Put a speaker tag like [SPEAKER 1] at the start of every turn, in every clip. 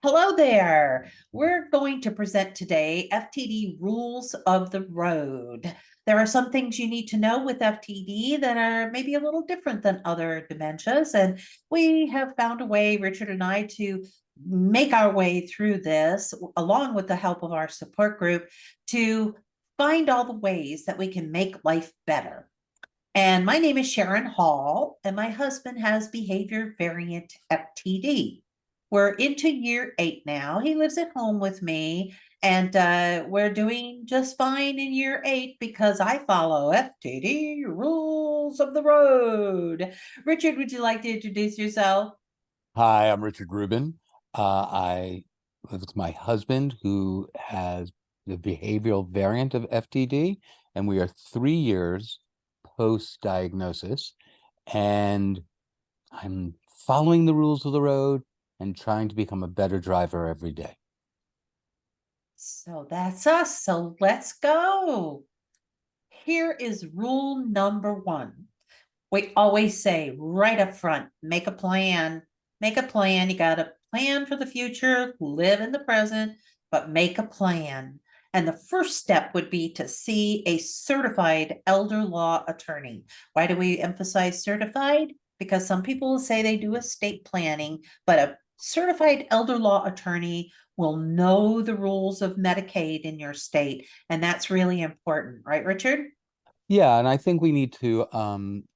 [SPEAKER 1] Hello there. We're going to present today FTD Rules of the Road. There are some things you need to know with FTD that are maybe a little different than other dementias. And we have found a way, Richard and I, to make our way through this, along with the help of our support group, to find all the ways that we can make life better. And my name is Sharon Hall, and my husband has behavior variant FTD. We're into year 8 now. He lives at home with me, and we're doing just fine in year 8 because I follow FTD rules of the road. Richard, would you like to introduce yourself?
[SPEAKER 2] Hi, I'm Richard Reuben. I live with my husband who has the behavioral variant of FTD, and we are 3 years post-diagnosis. And I'm following the rules of the road and trying to become a better driver every day.
[SPEAKER 1] So that's us. So let's go. Here is rule number 1. We always say right up front, make a plan. Make a plan. You got to plan for the future, live in the present, but make a plan. And the first step would be to see a certified elder law attorney. Why do we emphasize certified? Because some people will say they do estate planning, but a certified elder law attorney will know the rules of Medicaid in your state. And that's really important, right, Richard?
[SPEAKER 2] Yeah, and I think we need to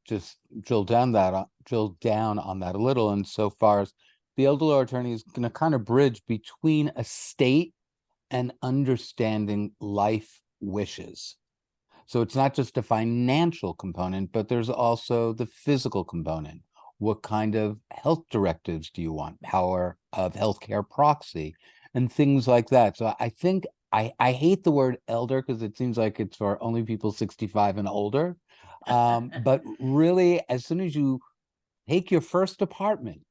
[SPEAKER 2] just drill down on that a little. And so far as the elder law attorney is going to kind of bridge between a state and understanding life wishes. So it's not just a financial component, but there's also the physical component. What kind of health directives do you want? Power of healthcare proxy and things like that. So I think I hate the word elder because it seems like it's for only people 65 and older. But really, as soon as you take your first apartment,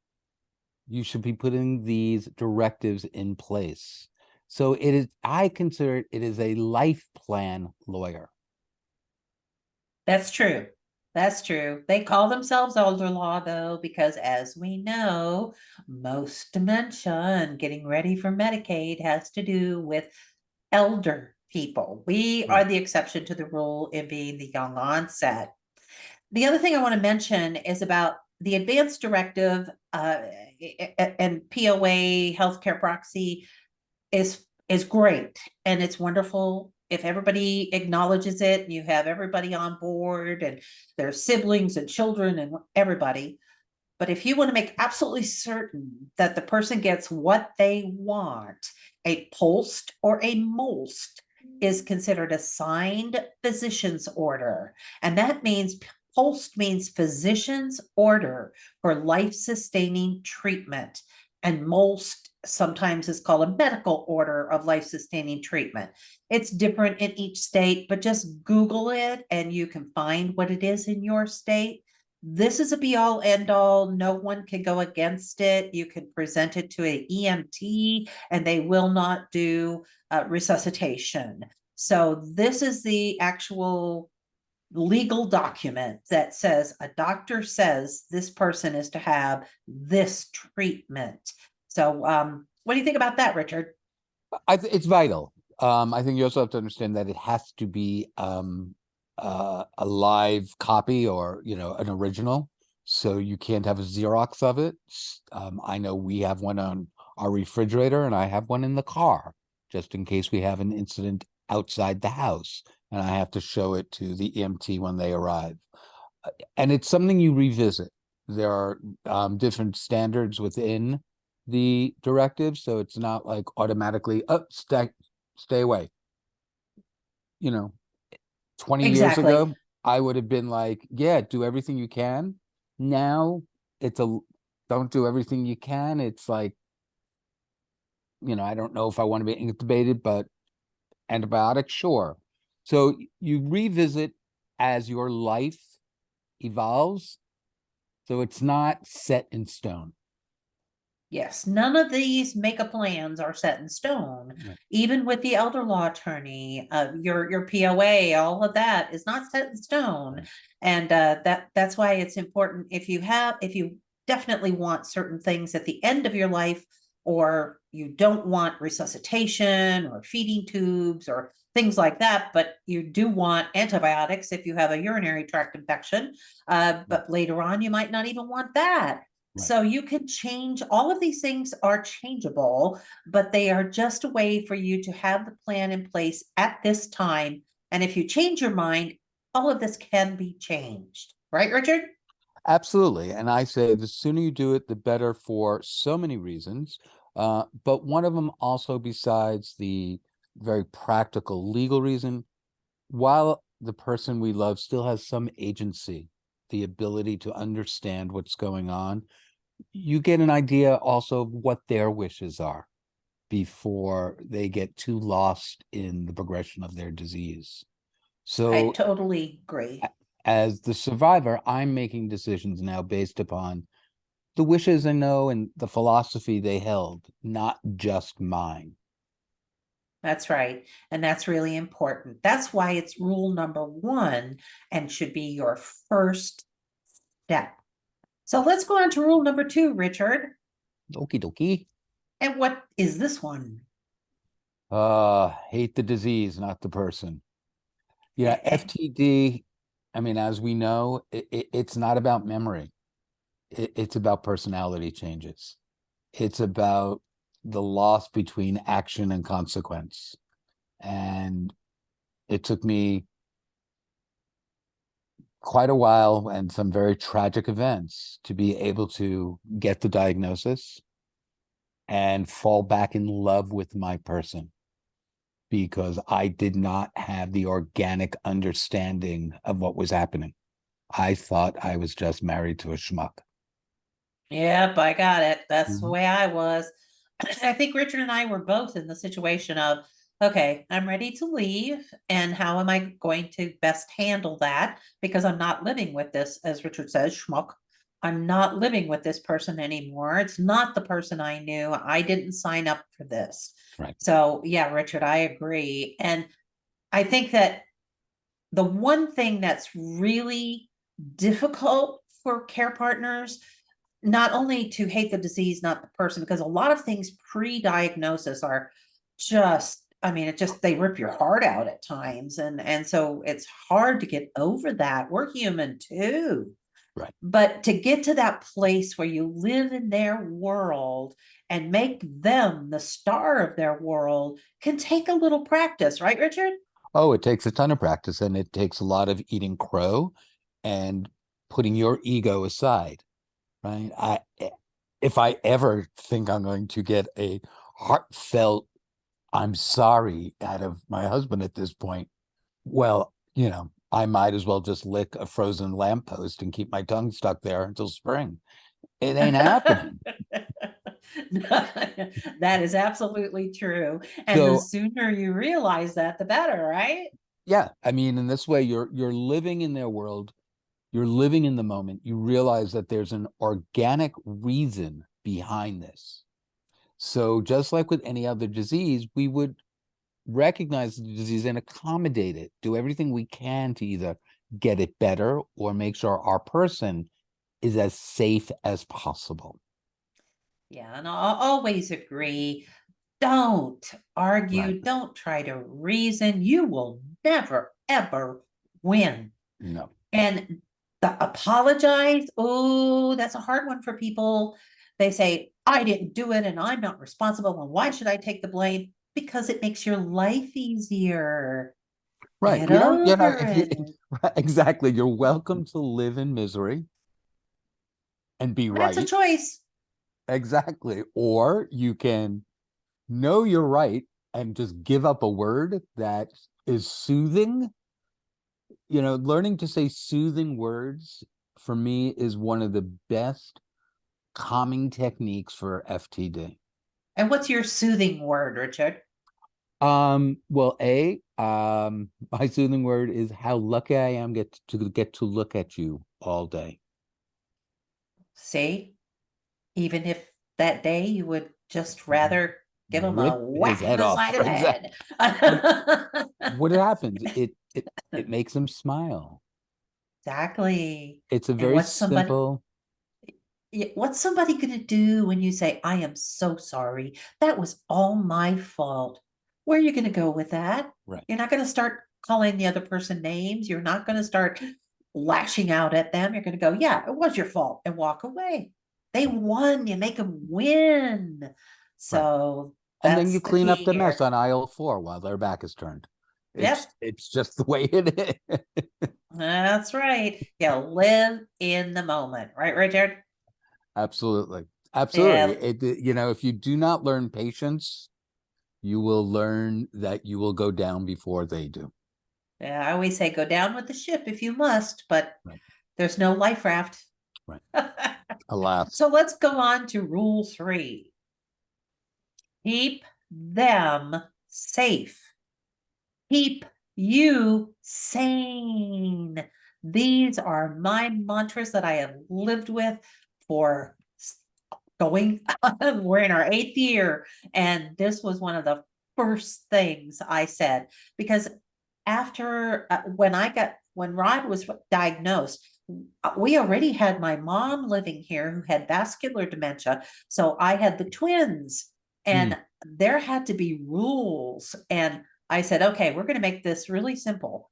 [SPEAKER 2] you should be putting these directives in place. So I consider it is a life plan lawyer.
[SPEAKER 1] That's true. That's true. They call themselves elder law, though, because as we know, most dementia and getting ready for Medicaid has to do with elder people. We are
[SPEAKER 2] Right.
[SPEAKER 1] the exception to the rule in being the young onset. The other thing I want to mention is about the advanced directive and POA healthcare proxy is great and it's wonderful if everybody acknowledges it and you have everybody on board and their siblings and children and everybody. But if you want to make absolutely certain that the person gets what they want, a POST or a MOST is considered a signed physician's order. And that means POST means physician's order for life sustaining treatment. And MOST sometimes is called a medical order of life sustaining treatment. It's different in each state, but just Google it and you can find what it is in your state. This is a be all end all. No one can go against it. You can present it to an EMT and they will not do resuscitation. So this is the actual legal document that says a doctor says this person is to have this treatment. So what do you think about that, Richard?
[SPEAKER 2] It's vital. I think you also have to understand that it has to be a live copy or an original, so you can't have a Xerox of it. I know we have one on our refrigerator, and I have one in the car just in case we have an incident outside the house, and I have to show it to the EMT when they arrive. And it's something you revisit. There are different standards within the directive, so it's not like automatically, oh, stay away. You know, 20 years
[SPEAKER 1] Exactly.
[SPEAKER 2] ago, I would have been like, yeah, do everything you can. Now it's a don't do everything you can. It's like, I don't know if I want to be intubated, but antibiotics, sure. So you revisit as your life evolves. So it's not set in stone.
[SPEAKER 1] Yes, none of these make-up plans are set in stone.
[SPEAKER 2] Right.
[SPEAKER 1] Even with the elder law attorney, your POA, all of that is not set in stone,
[SPEAKER 2] Right.
[SPEAKER 1] and that's why it's important. If you definitely want certain things at the end of your life, or you don't want resuscitation or feeding tubes or things like that, but you do want antibiotics if you have a urinary tract infection. But later on, you might not even want that.
[SPEAKER 2] Right.
[SPEAKER 1] So you can change, all of these things are changeable, but they are just a way for you to have the plan in place at this time. And if you change your mind, all of this can be changed. Right, Richard?
[SPEAKER 2] Absolutely. And I say the sooner you do it, the better for so many reasons. But one of them also, besides the very practical legal reason, while the person we love still has some agency, the ability to understand what's going on, you get an idea also of what their wishes are before they get too lost in the progression of their disease.
[SPEAKER 1] I
[SPEAKER 2] So
[SPEAKER 1] totally agree.
[SPEAKER 2] as the survivor, I'm making decisions now based upon the wishes I know and the philosophy they held, not just mine.
[SPEAKER 1] That's right. And that's really important. That's why it's rule number one and should be your first step. So let's go on to rule number two, Richard.
[SPEAKER 2] Okie dokie.
[SPEAKER 1] And what is this one?
[SPEAKER 2] Hate the disease, not the person. Yeah, FTD, I mean, as we know, it's not about memory. It's about personality changes. It's about the loss between action and consequence. And it took me quite a while and some very tragic events to be able to get the diagnosis and fall back in love with my person, because I did not have the organic understanding of what was happening. I thought I was just married to a schmuck.
[SPEAKER 1] Yep, I got it. That's the
[SPEAKER 2] Mhm.
[SPEAKER 1] way I was. I think Richard and I were both in the situation of, okay, I'm ready to leave. And how am I going to best handle that? Because I'm not living with this, as Richard says, schmuck. I'm not living with this person anymore. It's not the person I knew. I didn't sign up for this.
[SPEAKER 2] Right.
[SPEAKER 1] So, yeah, Richard, I agree. And I think that the one thing that's really difficult for care partners, not only to hate the disease, not the person, because a lot of things pre-diagnosis are just, I mean, it just, they rip your heart out at times. And so it's hard to get over that. We're human too.
[SPEAKER 2] Right.
[SPEAKER 1] But to get to that place where you live in their world and make them the star of their world can take a little practice, right, Richard?
[SPEAKER 2] Oh, it takes a ton of practice, and it takes a lot of eating crow and putting your ego aside, right? If I ever think I'm going to get a heartfelt I'm sorry out of my husband at this point, well, I might as well just lick a frozen lamppost and keep my tongue stuck there until spring. It ain't happening.
[SPEAKER 1] That is absolutely true. And the
[SPEAKER 2] So
[SPEAKER 1] sooner you realize that, the better, right?
[SPEAKER 2] yeah, I mean, in this way, you're living in their world, you're living in the moment. You realize that there's an organic reason behind this. So just like with any other disease, we would recognize the disease and accommodate it, do everything we can to either get it better or make sure our person is as safe as possible.
[SPEAKER 1] Yeah, and I'll always agree. Don't
[SPEAKER 2] Right.
[SPEAKER 1] argue, don't try to reason. You will never, ever win.
[SPEAKER 2] No.
[SPEAKER 1] And the apologize, oh, that's a hard one for people. They say, I didn't do it and I'm not responsible. And why should I take the blame? Because it makes your life easier.
[SPEAKER 2] Right.
[SPEAKER 1] Get over
[SPEAKER 2] If you
[SPEAKER 1] it.
[SPEAKER 2] exactly, you're welcome to live in misery and be
[SPEAKER 1] That's a
[SPEAKER 2] right.
[SPEAKER 1] choice.
[SPEAKER 2] Exactly. Or you can know you're right and just give up a word that is soothing. Learning to say soothing words for me is one of the best calming techniques for FTD.
[SPEAKER 1] And what's your soothing word, Richard?
[SPEAKER 2] Well, my soothing word is how lucky I am get to look at you all day.
[SPEAKER 1] See, even if that day you would just rather give him a
[SPEAKER 2] Rip his
[SPEAKER 1] whack in
[SPEAKER 2] head
[SPEAKER 1] the
[SPEAKER 2] off.
[SPEAKER 1] side of the head.
[SPEAKER 2] But what happens? It makes them smile.
[SPEAKER 1] Exactly.
[SPEAKER 2] It's a
[SPEAKER 1] And
[SPEAKER 2] very
[SPEAKER 1] what's somebody,
[SPEAKER 2] simple.
[SPEAKER 1] What's somebody going to do when you say, I am so sorry? That was all my fault. Where are you going to go with that?
[SPEAKER 2] Right.
[SPEAKER 1] You're not going to start calling the other person names. You're not going to start lashing out at them. You're going to go, yeah, it was your fault, and walk away. They won. You make them win.
[SPEAKER 2] Right.
[SPEAKER 1] So
[SPEAKER 2] And then you
[SPEAKER 1] that's the
[SPEAKER 2] clean up
[SPEAKER 1] key
[SPEAKER 2] the mess
[SPEAKER 1] here.
[SPEAKER 2] on aisle 4 while their back is turned.
[SPEAKER 1] Yep,
[SPEAKER 2] It's just the way it is.
[SPEAKER 1] that's right. You live in the moment, right, Richard?
[SPEAKER 2] Absolutely. Absolutely.
[SPEAKER 1] Yeah,
[SPEAKER 2] If you do not learn patience, you will learn that you will go down before they do.
[SPEAKER 1] yeah. I always say go down with the ship if you must, but
[SPEAKER 2] Right.
[SPEAKER 1] there's no life raft.
[SPEAKER 2] Right. Alas.
[SPEAKER 1] So let's go on to rule 3. Keep them safe. Keep you sane. These are my mantras that I have lived with for going on. We're in our 8th year, and this was one of the first things I said, because after when Rod was diagnosed, we already had my mom living here who had vascular dementia. So I had the twins,
[SPEAKER 2] Mm.
[SPEAKER 1] and there had to be rules. And I said, okay, we're going to make this really simple.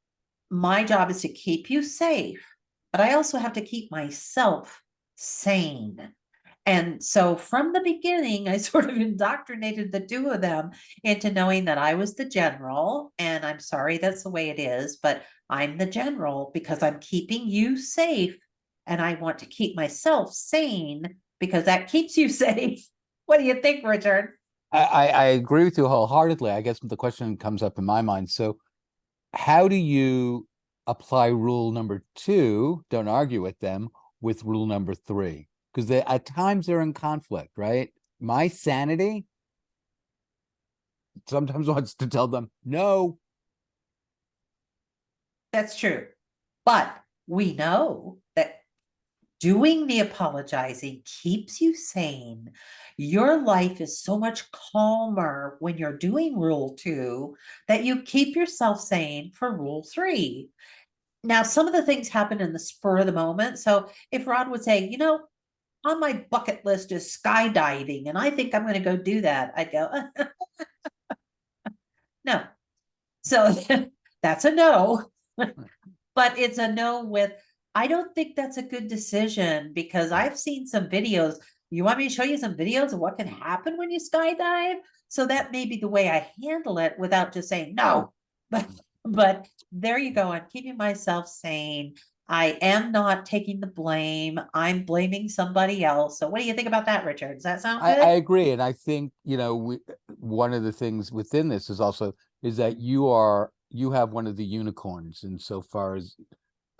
[SPEAKER 1] My job is to keep you safe, but I also have to keep myself sane. And so from the beginning, I sort of indoctrinated the two of them into knowing that I was the general. And I'm sorry that's the way it is, but I'm the general because I'm keeping you safe. And I want to keep myself sane because that keeps you safe. What do you think, Richard?
[SPEAKER 2] I agree with you wholeheartedly. I guess the question comes up in my mind. So, how do you apply rule number 2? Don't argue with them with rule number 3, because they at times they're in conflict, right? My sanity sometimes wants to tell them no.
[SPEAKER 1] That's true. But we know that doing the apologizing keeps you sane. Your life is so much calmer when you're doing rule 2 that you keep yourself sane for rule 3. Now, some of the things happen in the spur of the moment. So if Rod would say, on my bucket list is skydiving, and I think I'm going to go do that, I'd go, no. So that's a no. But it's a no with, I don't think that's a good decision because I've seen some videos. You want me to show you some videos of what can happen when you skydive? So that may be the way I handle it without just saying no. But there you go. I'm keeping myself sane. I am not taking the blame. I'm blaming somebody else. So what do you think about that, Richard? Does that sound
[SPEAKER 2] I
[SPEAKER 1] good?
[SPEAKER 2] agree, and I think one of the things within this is that you have one of the unicorns insofar as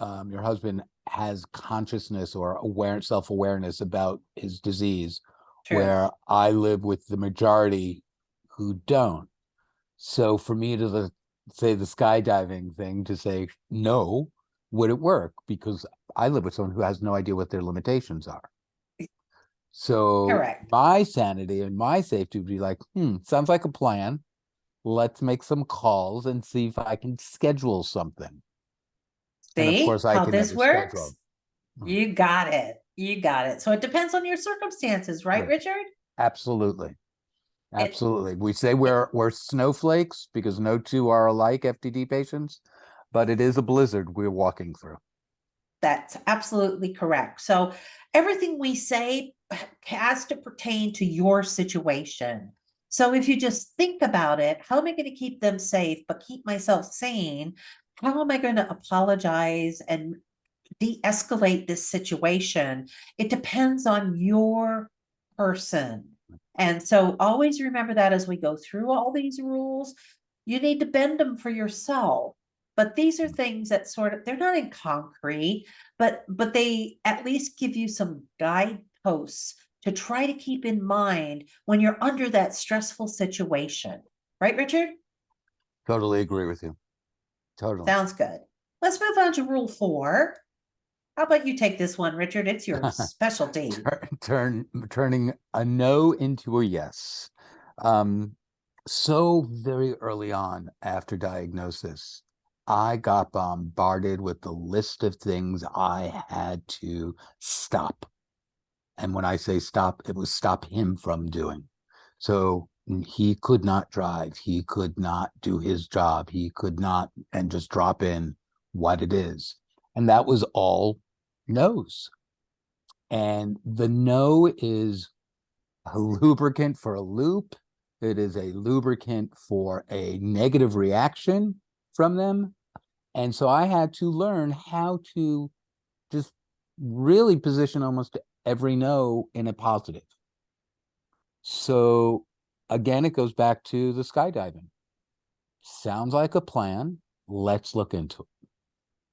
[SPEAKER 2] your husband has consciousness or self-awareness about his disease,
[SPEAKER 1] True.
[SPEAKER 2] where I live with the majority who don't. So for me to say the skydiving thing, to say no, would it work? Because I live with someone who has no idea what their limitations are. So
[SPEAKER 1] Correct.
[SPEAKER 2] my sanity and my safety would be like, sounds like a plan. Let's make some calls and see if I can schedule something. And of
[SPEAKER 1] See
[SPEAKER 2] course, I
[SPEAKER 1] how
[SPEAKER 2] can
[SPEAKER 1] this
[SPEAKER 2] never schedule.
[SPEAKER 1] works? You got it. You got it. So it depends on your circumstances, right,
[SPEAKER 2] Right.
[SPEAKER 1] Richard?
[SPEAKER 2] Absolutely.
[SPEAKER 1] It,
[SPEAKER 2] Absolutely. We say
[SPEAKER 1] it
[SPEAKER 2] we're snowflakes because no two are alike FTD patients, but it is a blizzard we're walking through.
[SPEAKER 1] That's absolutely correct. So everything we say has to pertain to your situation. So if you just think about it, how am I going to keep them safe but keep myself sane? How am I going to apologize and de-escalate this situation? It depends on your person. And so always remember that as we go through all these rules, you need to bend them for yourself. But these are things that sort of, they're not in concrete, but they at least give you some guideposts to try to keep in mind when you're under that stressful situation. Right, Richard?
[SPEAKER 2] Totally agree with you. Totally.
[SPEAKER 1] Sounds good. Let's move on to rule 4. How about you take this one, Richard? It's your specialty.
[SPEAKER 2] Turning a no into a yes. So very early on after diagnosis, I got bombarded with the list of things I had to stop And when I say stop, it was stop him from doing. So he could not drive. He could not do his job. He could not, and just drop in what it is. And that was all no's. And the no is a lubricant for a loop. It is a lubricant for a negative reaction from them. And so I had to learn how to just really position almost every no in a positive. So again, it goes back to the skydiving. Sounds like a plan. Let's look into it.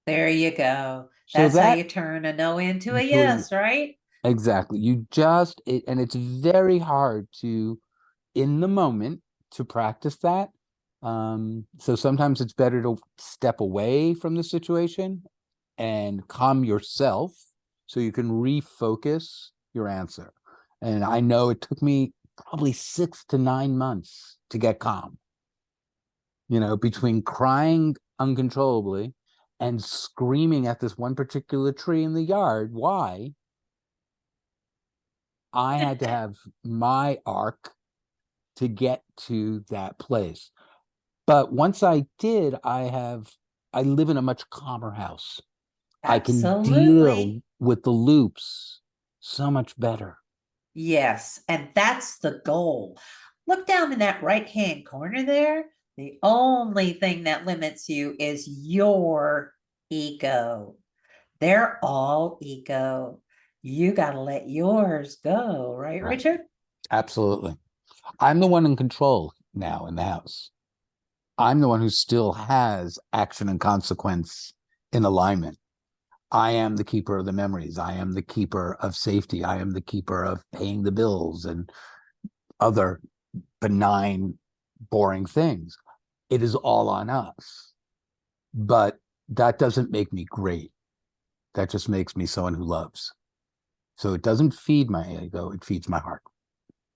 [SPEAKER 1] There you go.
[SPEAKER 2] So
[SPEAKER 1] That's how
[SPEAKER 2] that
[SPEAKER 1] you turn a no into a
[SPEAKER 2] into
[SPEAKER 1] yes, right?
[SPEAKER 2] exactly. And it's very hard to, in the moment, to practice that. So sometimes it's better to step away from the situation and calm yourself so you can refocus your answer. And I know it took me probably 6 to 9 months to get calm, between crying uncontrollably and screaming at this one particular tree in the yard. Why? I had to have my arc to get to that place. But once I did, I live in a much calmer house. I can deal
[SPEAKER 1] Absolutely.
[SPEAKER 2] with the loops so much better.
[SPEAKER 1] Yes, and that's the goal. Look down in that right-hand corner there. The only thing that limits you is your ego. They're all ego. You got to let yours go, right,
[SPEAKER 2] Right.
[SPEAKER 1] Richard?
[SPEAKER 2] Absolutely. I'm the one in control now in the house. I'm the one who still has action and consequence in alignment. I am the keeper of the memories. I am the keeper of safety. I am the keeper of paying the bills and other benign, boring things. It is all on us. But that doesn't make me great. That just makes me someone who loves. So it doesn't feed my ego, it feeds my heart.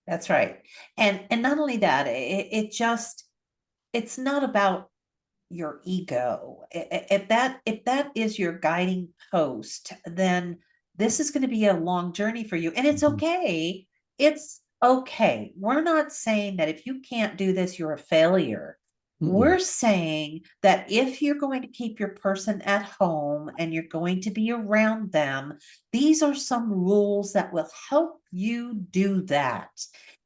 [SPEAKER 1] That's right. And not only that, it's not about your ego. If that is your guiding post, then this is going to be a long journey for you. And it's
[SPEAKER 2] Mhm.
[SPEAKER 1] okay. It's okay. We're not saying that if you can't do this, you're a failure.
[SPEAKER 2] Mm-mm.
[SPEAKER 1] We're saying that if you're going to keep your person at home and you're going to be around them, these are some rules that will help you do that.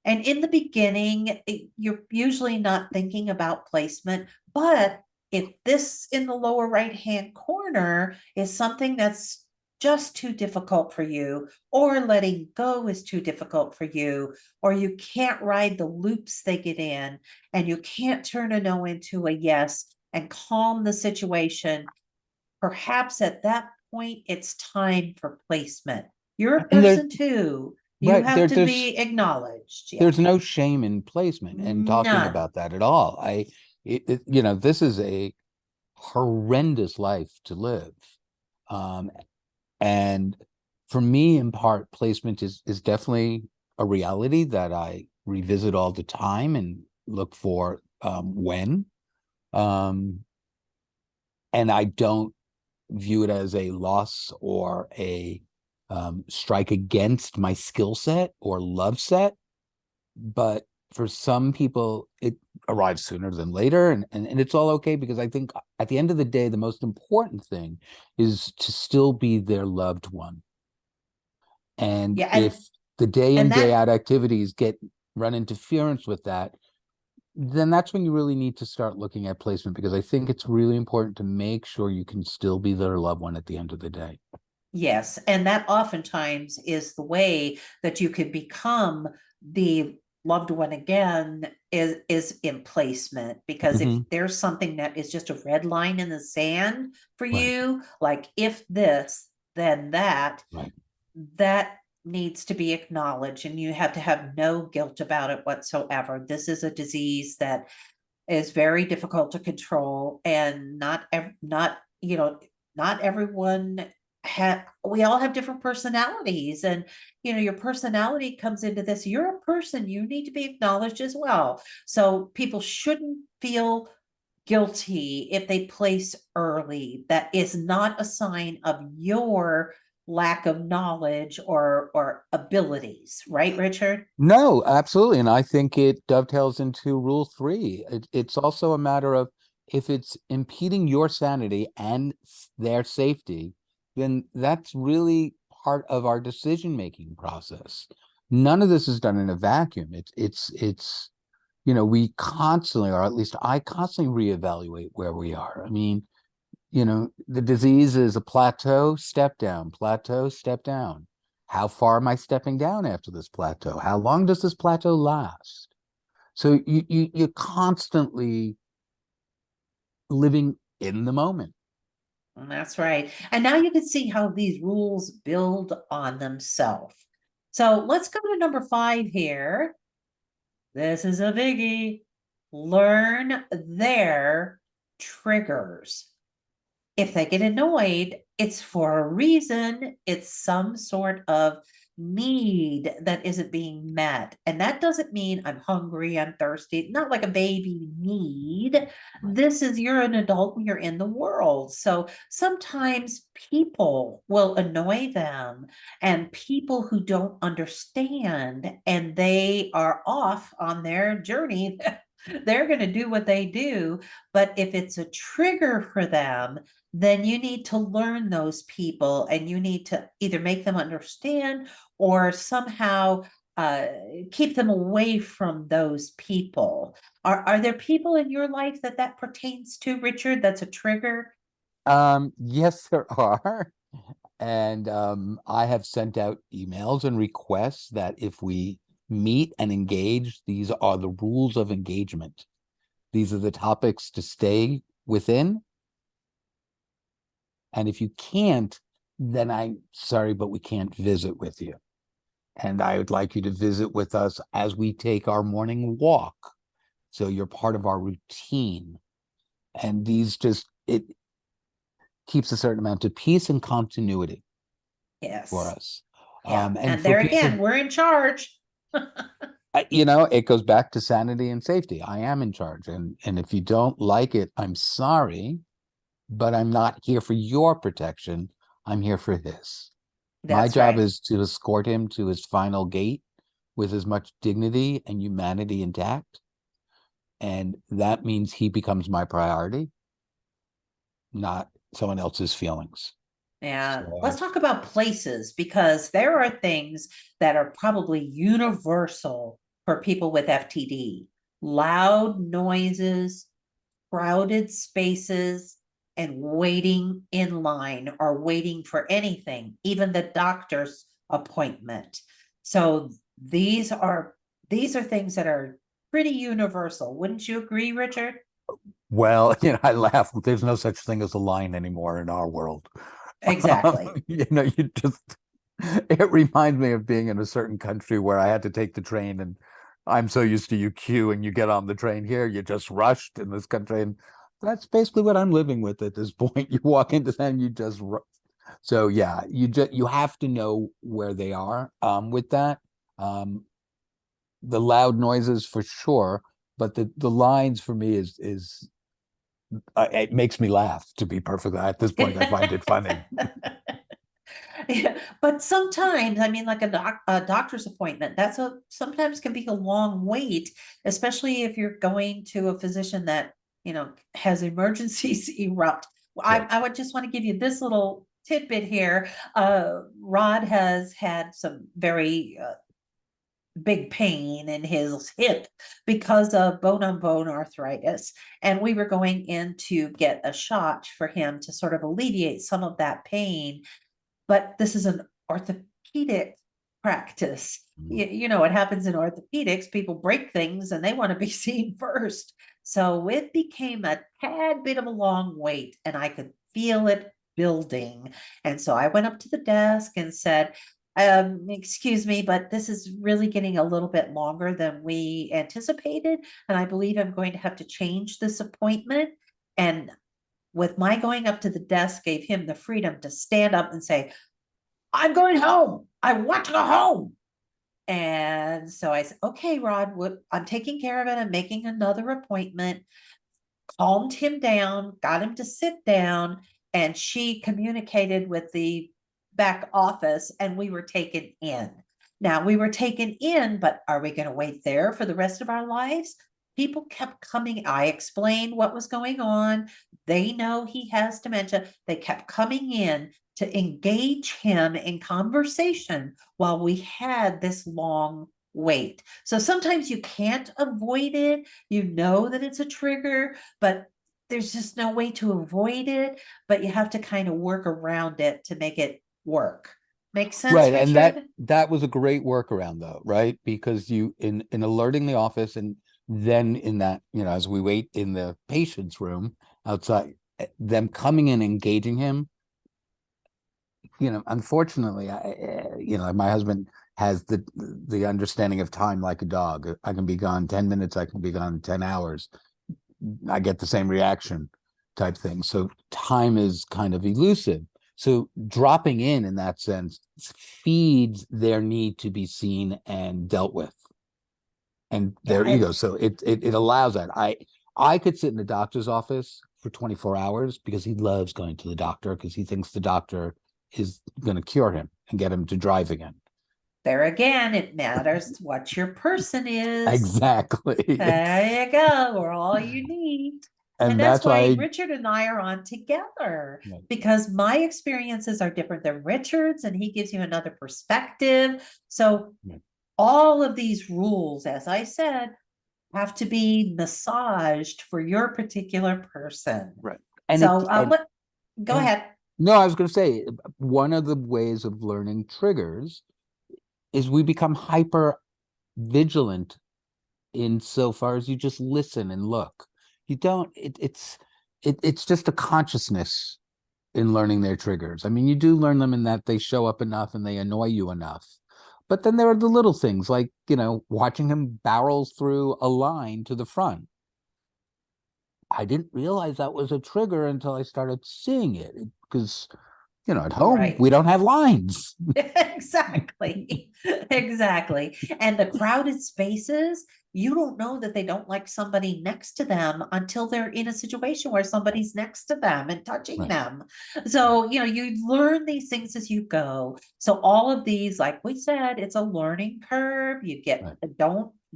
[SPEAKER 1] And in the beginning, you're usually not thinking about placement, but if this in the lower right hand corner is something that's just too difficult for you, or letting go is too difficult for you, or you can't ride the loops they get in, and you can't turn a no into a yes and calm the situation, perhaps at that point it's time for placement. You're a
[SPEAKER 2] And there,
[SPEAKER 1] person too. You
[SPEAKER 2] right,
[SPEAKER 1] have to be acknowledged. Yeah.
[SPEAKER 2] there's no shame in placement and talking
[SPEAKER 1] None.
[SPEAKER 2] about that at all. This is a horrendous life to live. Um, and for me, in part, placement is definitely a reality that I revisit all the time and look for when. Um, and I don't view it as a loss or a strike against my skill set or love set. But for some people, it arrives sooner than later. And it's all okay, because I think at the end of the day, the most important thing is to still be their loved one. And
[SPEAKER 1] Yeah.
[SPEAKER 2] if the day in,
[SPEAKER 1] And
[SPEAKER 2] day
[SPEAKER 1] that
[SPEAKER 2] out activities run interference with that, then that's when you really need to start looking at placement, because I think it's really important to make sure you can still be their loved one at the end of the day.
[SPEAKER 1] Yes, and that oftentimes is the way that you could become the loved one again, is in placement. Because if
[SPEAKER 2] Hmm.
[SPEAKER 1] there's something that is just a red line in the sand for
[SPEAKER 2] Right,
[SPEAKER 1] you, like if this, then that,
[SPEAKER 2] right.
[SPEAKER 1] that needs to be acknowledged, and you have to have no guilt about it whatsoever. This is a disease that is very difficult to control, and not everyone we all have different personalities, and your personality comes into this. You're a person, you need to be acknowledged as well. So people shouldn't feel guilty if they place early. That is not a sign of your lack of knowledge or abilities, right, Richard?
[SPEAKER 2] No, absolutely. And I think it dovetails into rule 3. It's also a matter of if it's impeding your sanity and their safety, then that's really part of our decision-making process. None of this is done in a vacuum. It's we constantly, or at least I constantly reevaluate where we are. I mean, the disease is a plateau, step down, plateau, step down. How far am I stepping down after this plateau? How long does this plateau last? So you're constantly living in the moment.
[SPEAKER 1] That's right. And now you can see how these rules build on themselves. So let's go to number 5 here. This is a biggie. Learn their triggers. If they get annoyed, it's for a reason. It's some sort of need that isn't being met. And that doesn't mean I'm hungry, I'm thirsty, not like a baby need. This is you're an adult and you're in the world. So sometimes people will annoy them and people who don't understand and they are off on their journey. They're going to do what they do. But if it's a trigger for them, then you need to learn those people and you need to either make them understand or somehow keep them away from those people. Are there people in your life that pertains to, Richard, that's a trigger?
[SPEAKER 2] Yes, there are. And I have sent out emails and requests that if we meet and engage, these are the rules of engagement. These are the topics to stay within. And if you can't, then I'm sorry, but we can't visit with you. And I would like you to visit with us as we take our morning walk. So you're part of our routine. And it keeps a certain amount of peace and continuity for
[SPEAKER 1] Yes.
[SPEAKER 2] us.
[SPEAKER 1] Yeah.
[SPEAKER 2] And
[SPEAKER 1] And
[SPEAKER 2] for
[SPEAKER 1] there again,
[SPEAKER 2] people,
[SPEAKER 1] we're in charge.
[SPEAKER 2] it goes back to sanity and safety. I am in charge. And if you don't like it, I'm sorry, but I'm not here for your protection. I'm here for his. My
[SPEAKER 1] That's
[SPEAKER 2] job
[SPEAKER 1] right.
[SPEAKER 2] is to escort him to his final gate with as much dignity and humanity intact. And that means he becomes my priority, not someone else's feelings.
[SPEAKER 1] Yeah, let's
[SPEAKER 2] So,
[SPEAKER 1] talk about places because there are things that are probably universal for people with FTD. Loud noises, crowded spaces, and waiting in line or waiting for anything, even the doctor's appointment. So these are things that are pretty universal. Wouldn't you agree, Richard?
[SPEAKER 2] well, I laugh. There's no such thing as a line anymore in our world.
[SPEAKER 1] Exactly.
[SPEAKER 2] You just, it reminds me of being in a certain country where I had to take the train and I'm so used to you queue and you get on the train here, you just rushed in this country. And that's basically what I'm living with at this point. You walk into them, you just, so yeah, you have to know where they are, with that. Um, the loud noises for sure, but the lines for me is it makes me laugh, to be perfectly, at this point I find it funny.
[SPEAKER 1] Yeah, but sometimes, I mean, like a doctor's appointment, sometimes can be a long wait, especially if you're going to a physician that, has emergencies erupt.
[SPEAKER 2] Right.
[SPEAKER 1] I would just want to give you this little tidbit here. Rod has had some very big pain in his hip because of bone on bone arthritis. And we were going in to get a shot for him to sort of alleviate some of that pain. But this is an orthopedic practice. You know what happens in orthopedics, people break things and they want to be seen first. So it became a tad bit of a long wait and I could feel it building. And so I went up to the desk and said, excuse me, but this is really getting a little bit longer than we anticipated. And I believe I'm going to have to change this appointment. And with my going up to the desk gave him the freedom to stand up and say, I'm going home. I want to go home. And so I said, okay, Rod, I'm taking care of it. I'm making another appointment, calmed him down, got him to sit down. And she communicated with the back office and we were taken in. Now we were taken in, but are we going to wait there for the rest of our lives? People kept coming. I explained what was going on. They know he has dementia. They kept coming in to engage him in conversation while we had this long wait. So sometimes you can't avoid it. You know that it's a trigger, but there's just no way to avoid it. But you have to kind of work around it to make it work. Make sense,
[SPEAKER 2] Right, and
[SPEAKER 1] Richard?
[SPEAKER 2] that was a great workaround though, right? Because you in alerting the office, and then in that, as we wait in the patient's room outside, them coming in, engaging him, unfortunately, my husband has the understanding of time like a dog. I can be gone 10 minutes, I can be gone 10 hours. I get the same reaction type thing. So time is kind of elusive. So dropping in that sense feeds their need to be seen and dealt with, and
[SPEAKER 1] Yeah,
[SPEAKER 2] their ego. So it allows that. I could sit in the doctor's office for 24 hours because he loves going to the doctor, because he thinks the doctor is going to cure him and get him to drive again.
[SPEAKER 1] there again, it matters what your person is.
[SPEAKER 2] Exactly.
[SPEAKER 1] There you go. We're all unique. And
[SPEAKER 2] And
[SPEAKER 1] that's
[SPEAKER 2] that's
[SPEAKER 1] why
[SPEAKER 2] why
[SPEAKER 1] Richard and I are on together,
[SPEAKER 2] I,
[SPEAKER 1] because my experiences are different than Richard's, and he gives you another perspective. So,
[SPEAKER 2] yeah.
[SPEAKER 1] all of these rules, as I said, have to be massaged for your particular person.
[SPEAKER 2] Right. And it
[SPEAKER 1] So, go
[SPEAKER 2] and
[SPEAKER 1] ahead.
[SPEAKER 2] no, I was going to say, one of the ways of learning triggers is we become hyper vigilant insofar as you just listen and look. You don't, it's just a consciousness in learning their triggers. I mean, you do learn them in that they show up enough and they annoy you enough. But then there are the little things like, watching him barrels through a line to the front. I didn't realize that was a trigger until I started seeing it, because, at home
[SPEAKER 1] Right.
[SPEAKER 2] we don't have lines.
[SPEAKER 1] Exactly. Exactly. And the crowded spaces, you don't know that they don't like somebody next to them until they're in a situation where somebody's next to them and touching
[SPEAKER 2] Right.
[SPEAKER 1] them. So, you learn these things as you go. So all of these, like we said, it's a learning curve. You get
[SPEAKER 2] Right.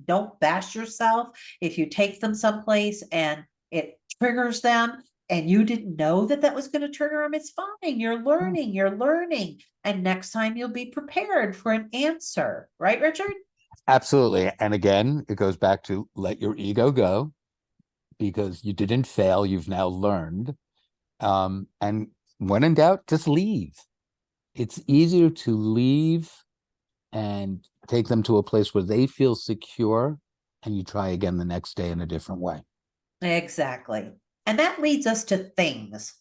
[SPEAKER 1] don't bash yourself if you take them someplace and it triggers them and you didn't know that that was going to trigger them. It's fine. You're learning. And next time you'll be prepared for an answer. Right, Richard?
[SPEAKER 2] Absolutely. And again, it goes back to let your ego go, because you didn't fail. You've now learned. And when in doubt, just leave. It's easier to leave and take them to a place where they feel secure, and you try again the next day in a different way.
[SPEAKER 1] Exactly. And that leads us to things.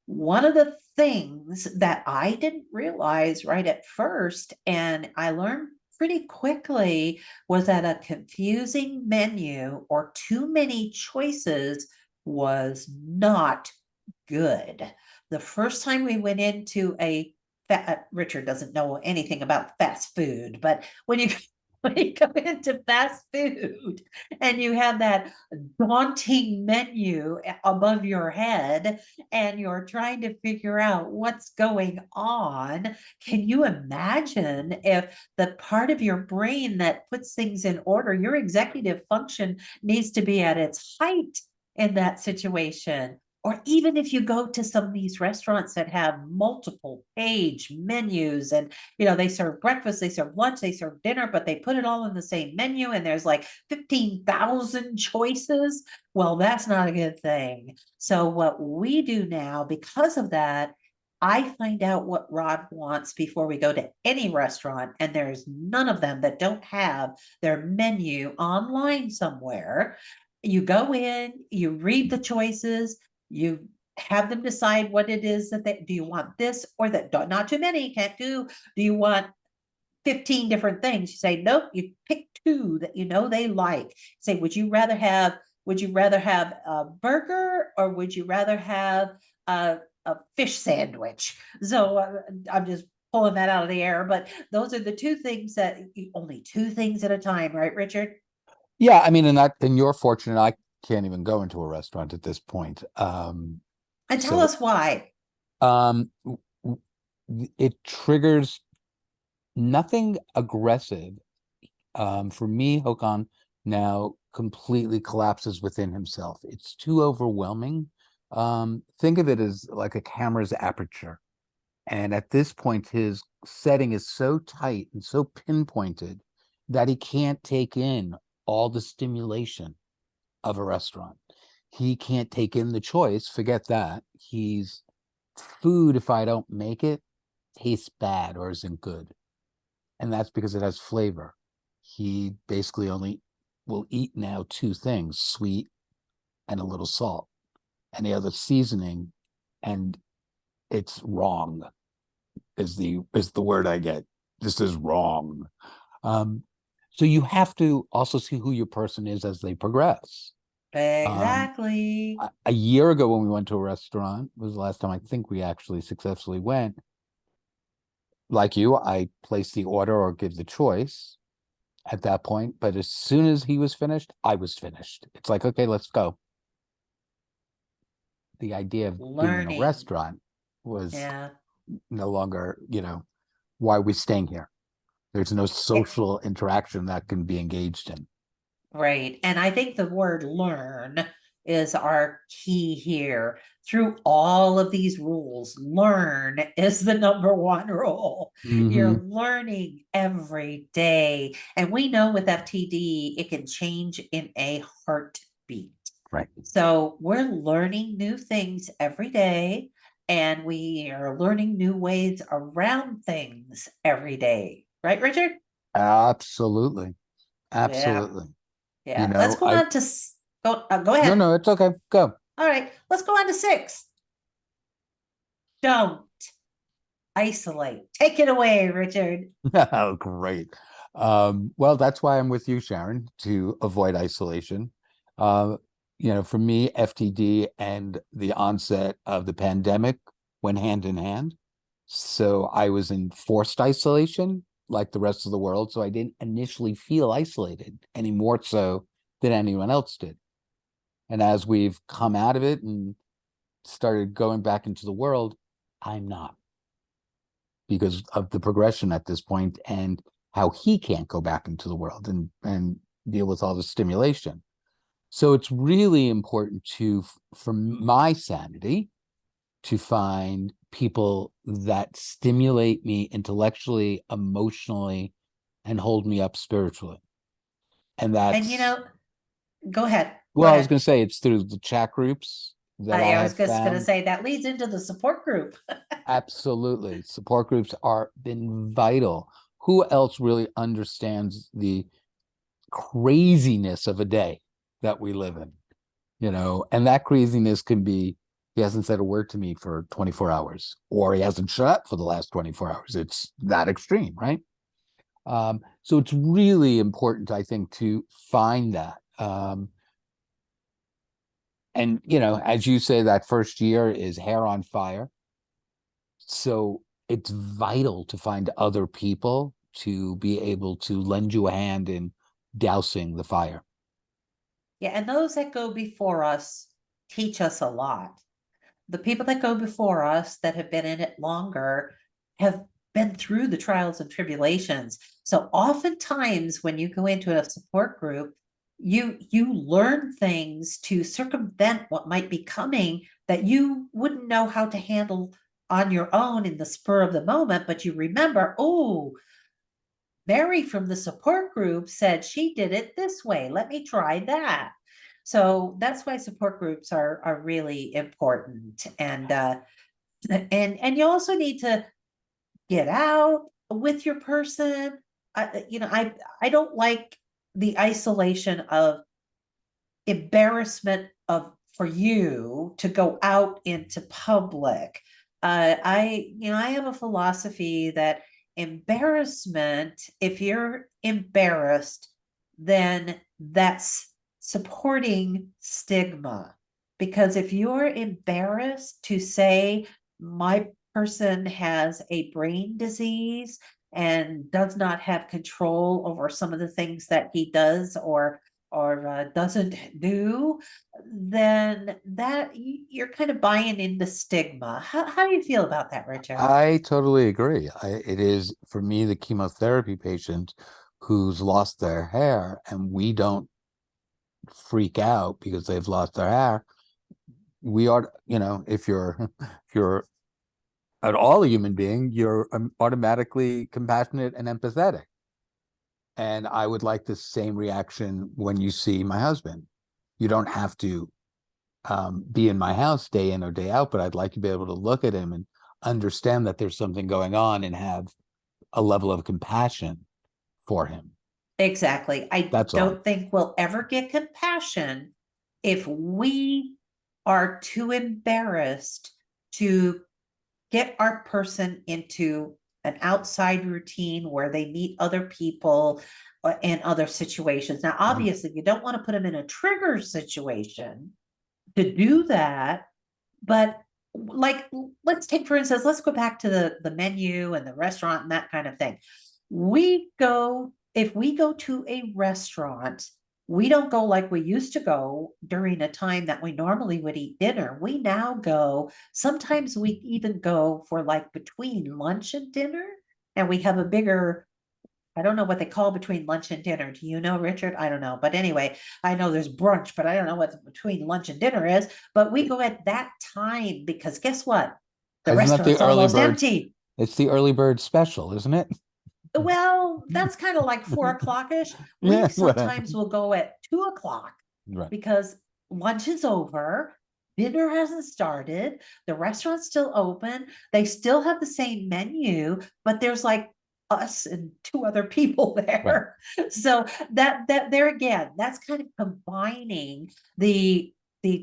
[SPEAKER 1] One of the things that I didn't realize right at first, and I learned pretty quickly, was that a confusing menu or too many choices was not good. The first time we went into Richard doesn't know anything about fast food, but when you when you go into fast food and you have that daunting menu above your head and you're trying to figure out what's going on, can you imagine if the part of your brain that puts things in order, your executive function needs to be at its height in that situation? Or even if you go to some of these restaurants that have multiple page menus and they serve breakfast, they serve lunch, they serve dinner, but they put it all in the same menu and there's like 15,000 choices. Well, that's not a good thing. So what we do now, because of that, I find out what Rod wants before we go to any restaurant, and there's none of them that don't have their menu online somewhere. You go in, you read the choices, you have them decide what it is that do you want this or that, not too many, can't do you want 15 different things? You say nope, you pick two that they like. Say, would you rather have a burger or would you rather have a fish sandwich? So I'm just pulling that out of the air, but those are the two things that only two things at a time, right, Richard?
[SPEAKER 2] Yeah, I mean, and you're fortunate. I can't even go into a restaurant at this point.
[SPEAKER 1] And tell
[SPEAKER 2] So
[SPEAKER 1] us why.
[SPEAKER 2] um it triggers nothing aggressive. For me, Hokan now completely collapses within himself. It's too overwhelming. Think of it as like a camera's aperture. And at this point, his setting is so tight and so pinpointed that he can't take in all the stimulation of a restaurant. He can't take in the choice. Forget that. He's food, if I don't make it, tastes bad or isn't good. And that's because it has flavor. He basically only will eat now two things, sweet and a little salt. Any other seasoning, and it's wrong is the word I get. This is wrong. So you have to also see who your person is as they progress.
[SPEAKER 1] Exactly.
[SPEAKER 2] A year ago when we went to a restaurant, was the last time I think we actually successfully went. Like you, I placed the order or give the choice at that point. But as soon as he was finished, I was finished. It's like, okay, let's go. The idea of being in a
[SPEAKER 1] Learning.
[SPEAKER 2] restaurant was
[SPEAKER 1] Yeah.
[SPEAKER 2] no longer, why are we staying here? There's no
[SPEAKER 1] Yeah.
[SPEAKER 2] social interaction that can be engaged in.
[SPEAKER 1] Right. And I think the word learn is our key here. Through all of these rules, learn is the number one rule. You're
[SPEAKER 2] Mm-hmm.
[SPEAKER 1] learning every day. And we know with FTD, it can change in a heartbeat.
[SPEAKER 2] Right.
[SPEAKER 1] So we're learning new things every day, and we are learning new ways around things every day. Right, Richard?
[SPEAKER 2] Absolutely.
[SPEAKER 1] Yeah.
[SPEAKER 2] Absolutely.
[SPEAKER 1] Yeah. Let's go
[SPEAKER 2] I
[SPEAKER 1] on to go
[SPEAKER 2] no,
[SPEAKER 1] ahead.
[SPEAKER 2] no, it's okay. Go.
[SPEAKER 1] All right. Let's go on to 6. Don't isolate. Take it away, Richard.
[SPEAKER 2] Oh, great. Well, that's why I'm with you, Sharon, to avoid isolation. Uh, for me, FTD and the onset of the pandemic went hand in hand. So I was in forced isolation like the rest of the world. So I didn't initially feel isolated any more so than anyone else did. And as we've come out of it and started going back into the world, I'm not, because of the progression at this point and how he can't go back into the world and deal with all the stimulation. So it's really important for my sanity, to find people that stimulate me intellectually, emotionally, and hold me up spiritually. And
[SPEAKER 1] And
[SPEAKER 2] that's,
[SPEAKER 1] go ahead. Go
[SPEAKER 2] well, I was
[SPEAKER 1] ahead.
[SPEAKER 2] going to say it's through the chat groups that I
[SPEAKER 1] I was
[SPEAKER 2] have
[SPEAKER 1] just going to
[SPEAKER 2] found.
[SPEAKER 1] say that leads into the support group.
[SPEAKER 2] Absolutely. Support groups are been vital. Who else really understands the craziness of a day that we live in? And that craziness can be, he hasn't said a word to me for 24 hours, or he hasn't shut up for the last 24 hours. It's that extreme, right? So it's really important, I think, to find that. And, as you say, that first year is hair on fire. So it's vital to find other people to be able to lend you a hand in dousing the fire.
[SPEAKER 1] Yeah. And those that go before us teach us a lot. The people that go before us that have been in it longer have been through the trials and tribulations. So oftentimes when you go into a support group, you learn things to circumvent what might be coming that you wouldn't know how to handle on your own in the spur of the moment, but you remember, oh, Mary from the support group said she did it this way. Let me try that. So that's why support groups are really important. And you also need to get out with your person. I don't like the isolation of embarrassment of for you to go out into public. I have a philosophy that embarrassment, if you're embarrassed, then that's supporting stigma. Because if you're embarrassed to say my person has a brain disease and does not have control over some of the things that he does or or doesn't do, then you're kind of buying into stigma. How do you feel about that, Richard?
[SPEAKER 2] I totally agree. It is for me the chemotherapy patient who's lost their hair, and we don't freak out because they've lost their hair. We are, if you're if you're at all a human being, you're automatically compassionate and empathetic. And I would like the same reaction when you see my husband. You don't have to be in my house day in or day out, but I'd like to be able to look at him and understand that there's something going on and have a level of compassion for him.
[SPEAKER 1] Exactly. I
[SPEAKER 2] That's all.
[SPEAKER 1] don't think we'll ever get compassion if we are too embarrassed to get our person into an outside routine where they meet other people in other situations. Now, obviously, you don't want to put them in a trigger situation to do that, but like, let's take, for instance, let's go back to the menu and the restaurant and that kind of thing. If we go to a restaurant, we don't go like we used to go during a time that we normally would eat dinner. We now go, sometimes we even go for like between lunch and dinner, and we have a bigger, I don't know what they call between lunch and dinner. Do you know, Richard? I don't know. But anyway, I know there's brunch, but I don't know what between lunch and dinner is. But we go at that time because guess what? The
[SPEAKER 2] Isn't that the
[SPEAKER 1] restaurant's
[SPEAKER 2] early
[SPEAKER 1] almost
[SPEAKER 2] bird?
[SPEAKER 1] empty.
[SPEAKER 2] It's the early bird special, isn't it?
[SPEAKER 1] Well, that's kind of like 4 o'clock-ish. We
[SPEAKER 2] Yeah, whatever.
[SPEAKER 1] sometimes will go at 2 o'clock
[SPEAKER 2] Right.
[SPEAKER 1] because lunch is over, dinner hasn't started, the restaurant's still open, they still have the same menu, but there's like us and two other people
[SPEAKER 2] Right.
[SPEAKER 1] there. So that there again, that's kind of combining the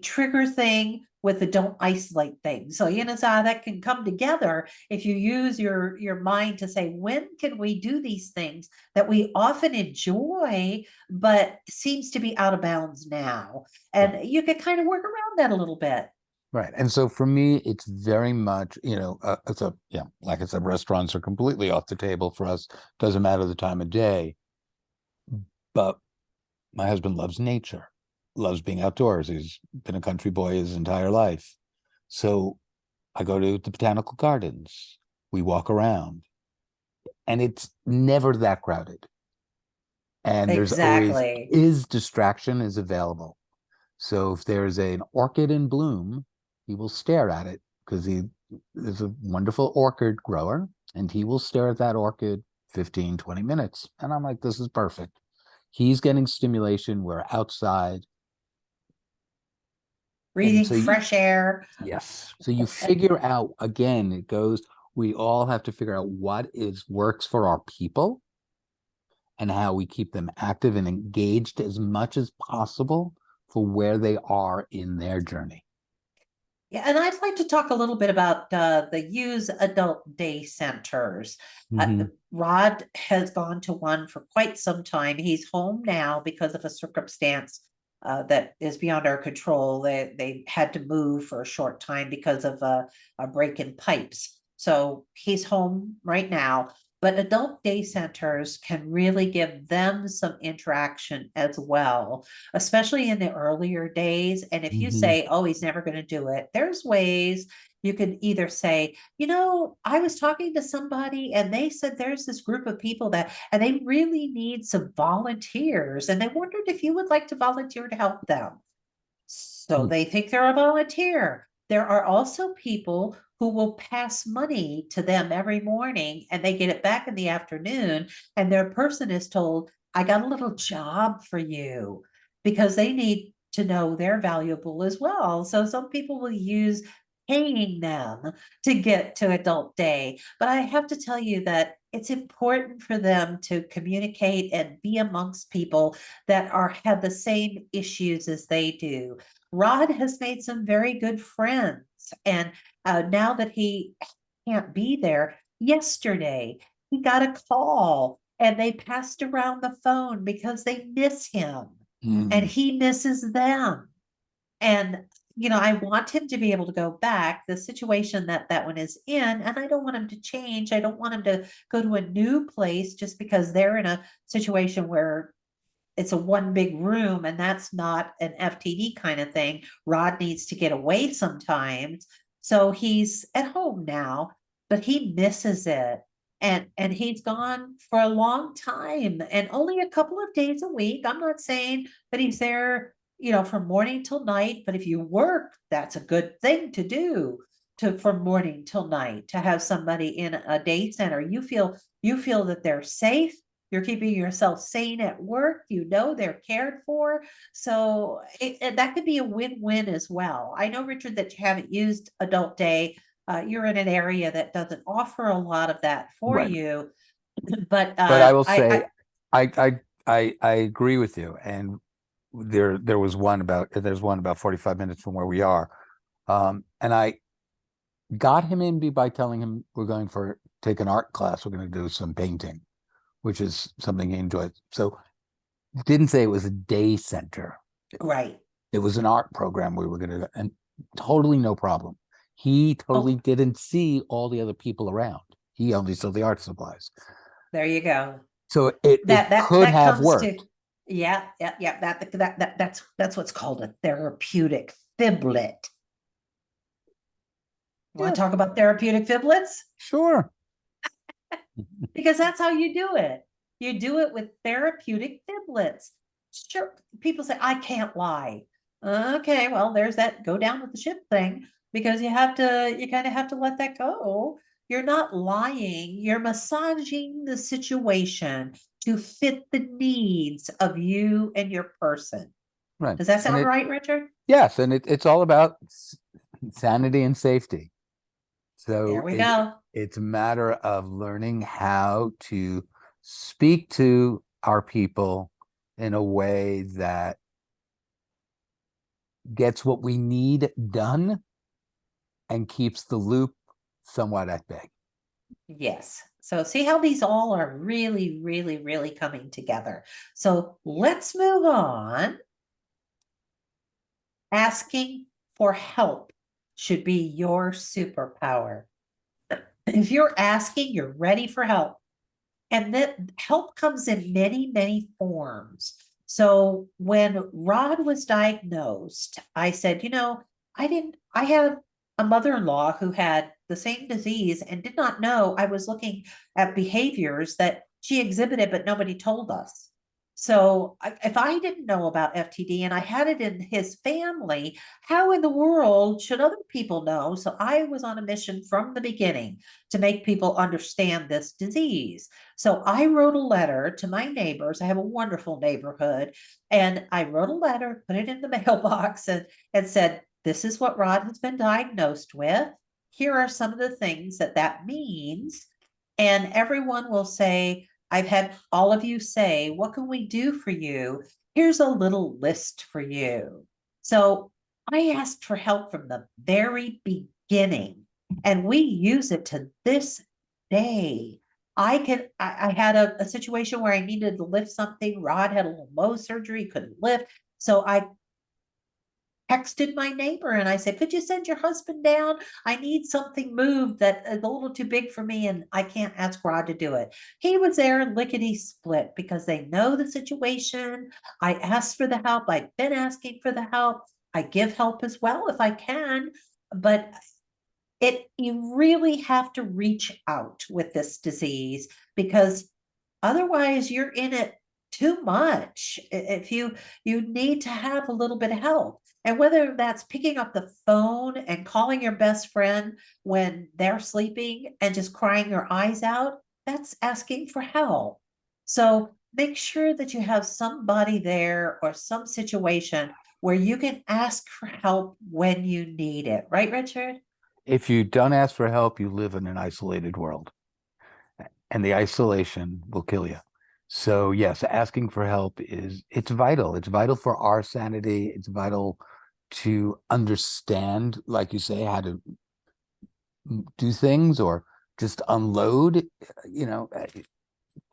[SPEAKER 1] trigger thing with the don't isolate thing. So you know how that can come together if you use your mind to say, when can we do these things that we often enjoy, but seems to be out of bounds now?
[SPEAKER 2] Right.
[SPEAKER 1] And you can kind of work around that a little bit.
[SPEAKER 2] Right. And so for me, it's very much, like I said, restaurants are completely off the table for us. Doesn't matter the time of day. But my husband loves nature, loves being outdoors. He's been a country boy his entire life. So I go to the botanical gardens. We walk around, and it's never that crowded. And there's always
[SPEAKER 1] Exactly.
[SPEAKER 2] his distraction is available. So if there's an orchid in bloom, he will stare at it because he is a wonderful orchid grower, and he will stare at that orchid 15, 20 minutes. And I'm like, this is perfect. He's getting stimulation. We're outside. And
[SPEAKER 1] Breathing
[SPEAKER 2] so you,
[SPEAKER 1] fresh air.
[SPEAKER 2] yes. So you figure out, again, it goes, we all have to figure out what is works for our people and how we keep them active and engaged as much as possible for where they are in their journey.
[SPEAKER 1] Yeah, and I'd like to talk a little bit about the Use Adult Day Centers.
[SPEAKER 2] Mhm.
[SPEAKER 1] Rod has gone to one for quite some time. He's home now because of a circumstance that is beyond our control. They had to move for a short time because of a break in pipes. So he's home right now. But adult day centers can really give them some interaction as well, especially in the earlier days. And if you
[SPEAKER 2] Mhm.
[SPEAKER 1] say, oh, he's never going to do it, there's ways you can either say, I was talking to somebody and they said there's this group of people and they really need some volunteers. And they wondered if you would like to volunteer to help them. So
[SPEAKER 2] Mm.
[SPEAKER 1] they think they're a volunteer. There are also people who will pass money to them every morning and they get it back in the afternoon. And their person is told, I got a little job for you, because they need to know they're valuable as well. So some people will use paying them to get to adult day. But I have to tell you that it's important for them to communicate and be amongst people that have the same issues as they do. Rod has made some very good friends. And now that he can't be there, yesterday he got a call and they passed around the phone because they miss him and
[SPEAKER 2] Mm.
[SPEAKER 1] he misses them. And I want him to be able to go back. The situation that one is in, and I don't want him to change. I don't want him to go to a new place just because they're in a situation where it's a one big room, and that's not an FTD kind of thing. Rod needs to get away sometimes. So he's at home now, but he misses it. And he's gone for a long time and only a couple of days a week. I'm not saying that he's there, from morning till night, but if you work, that's a good thing to do from morning till night, to have somebody in a day center. You feel that they're safe, you're keeping yourself sane at work, they're cared for. So that could be a win-win as well. I know, Richard, that you haven't used adult day. You're in an area that doesn't offer a lot of that for
[SPEAKER 2] Right.
[SPEAKER 1] you. But
[SPEAKER 2] But I will
[SPEAKER 1] I
[SPEAKER 2] say, I agree with you. And there's one about 45 minutes from where we are. And I got him in by telling him we're going take an art class. We're going to do some painting, which is something he enjoys. So didn't say it was a day center.
[SPEAKER 1] right.
[SPEAKER 2] It was an art program we were going to, and totally no problem. He totally
[SPEAKER 1] Oh,
[SPEAKER 2] didn't see all the other people around. He only saw the art supplies.
[SPEAKER 1] there you go.
[SPEAKER 2] So it
[SPEAKER 1] That that
[SPEAKER 2] could
[SPEAKER 1] that
[SPEAKER 2] have
[SPEAKER 1] comes to
[SPEAKER 2] worked.
[SPEAKER 1] yeah, yeah, yeah. That's what's called a therapeutic fiblet. Want
[SPEAKER 2] Yeah,
[SPEAKER 1] to talk about therapeutic fiblets?
[SPEAKER 2] sure.
[SPEAKER 1] Because that's how you do it. You do it with therapeutic fiblets. Sure, people say, I can't lie. Okay, well, there's that go down with the ship thing, because you kind of have to let that go. You're not lying, you're massaging the situation to fit the needs of you and your person.
[SPEAKER 2] Right.
[SPEAKER 1] Does that
[SPEAKER 2] And
[SPEAKER 1] sound right, Richard?
[SPEAKER 2] yes, and it's all about sanity and safety.
[SPEAKER 1] There
[SPEAKER 2] So
[SPEAKER 1] we go.
[SPEAKER 2] it's a matter of learning how to speak to our people in a way that gets what we need done and keeps the loop somewhat at bay.
[SPEAKER 1] Yes. So see how these all are really, really, really coming together. So let's move on. Asking for help should be your superpower. If you're asking, you're ready for help. And that help comes in many, many forms. So when Rod was diagnosed, I said, I had a mother-in-law who had the same disease and did not know I was looking at behaviors that she exhibited, but nobody told us. So if I didn't know about FTD and I had it in his family, how in the world should other people know? So I was on a mission from the beginning to make people understand this disease. So I wrote a letter to my neighbors. I have a wonderful neighborhood. And I wrote a letter, put it in the mailbox, and said, this is what Rod has been diagnosed with. Here are some of the things that means. And everyone will say, I've had all of you say, what can we do for you? Here's a little list for you. So I asked for help from the very beginning, and we use it to this day. I had a situation where I needed to lift something. Rod had a little low surgery, couldn't lift. So I texted my neighbor and I said, could you send your husband down? I need something moved that is a little too big for me and I can't ask Rod to do it. He was there lickety split because they know the situation. I asked for the help. I've been asking for the help. I give help as well if I can, but you really have to reach out with this disease, because otherwise you're in it too much. If you need to have a little bit of help, and whether that's picking up the phone and calling your best friend when they're sleeping and just crying your eyes out, that's asking for help. So make sure that you have somebody there or some situation where you can ask for help when you need it, right, Richard?
[SPEAKER 2] If you don't ask for help, you live in an isolated world, and the isolation will kill you. So yes, asking for help it's vital. It's vital for our sanity. It's vital to understand, like you say, how to do things or just unload. You know,